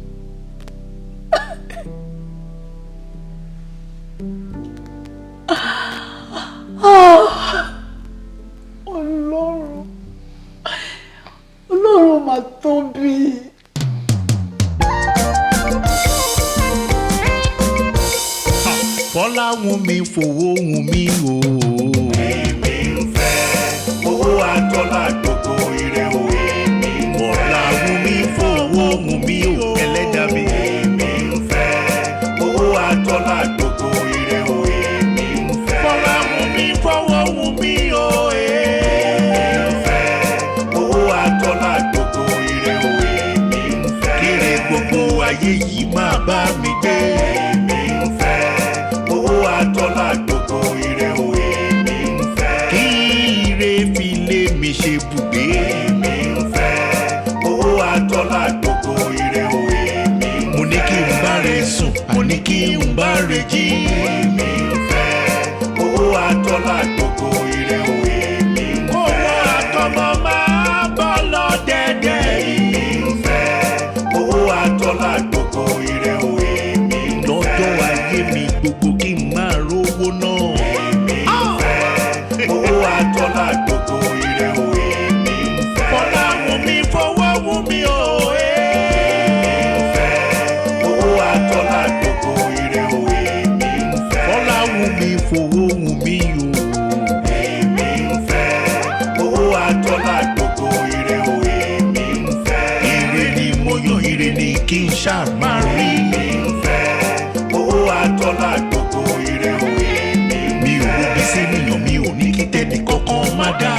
Ọlọ́run mà tóbi. Fọláwùnmí fowówùnmí o. Èmi ń fẹ́ owó àtọ́lá gbogbo ire o. Èmi ń fẹ́ Fọláwùnmí fowówùnmí o. Ẹlẹ́dàá mi. Èmi ń fẹ́ owó àtọ́lá gbogbo ire o. Èmi ń fẹ́ Fọláwùnmí fowówùnmí o. Èmi ń fẹ́ owó àtọ́lá gbogbo ire o. Èmi ń fẹ́ kíre gbogbo ayé yìí máa bá mi gbé. Èmi ń fẹ́ owó àtọ́lá gbogbo ire o. Èmi ń fẹ́ kí ire fi lé mi ṣe bùgbé. Èmi ń fẹ́ owó àtọ́lá gbogbo ire o. Èmi ń fẹ́ mo ní kí n bá rẹ sùn mo ní kí n bá rẹ jí. Èmi ń fẹ́ owó àtọ́lá gbogbo ire o. Èmi ń fẹ́ owó àtọmọ máa bọ́ lọ dẹ́dẹ́. Èmi ń fẹ́ owó àtọ́lá gbogbo ire o. Èmi ń fẹ́ lọ́jọ́ ayé mi gbogbo kí n máa rówó náà. Èmi ń fẹ́ owó àtọ́lá gbogbo ire o. Èmi ń fẹ́ Fọláwùnmí fowówùnmí o. Èmi ń fẹ́ owó àtọ́lá gbogbo ire o. Èmi ń fẹ́ Fọláwùnmí fowówùnmí o. Èmi ń fẹ́ owó àtọ́lá gbogbo ire o. Èmi ń fẹ́ ire ni mo yàn ire ni kí n ṣáà máa rí. Èmi ń fẹ́ owó àtọ́lá gbogbo ire o. Èmi mi ò wo bí sí níyàn mi ò ní kí tẹ́nì kankan má dá.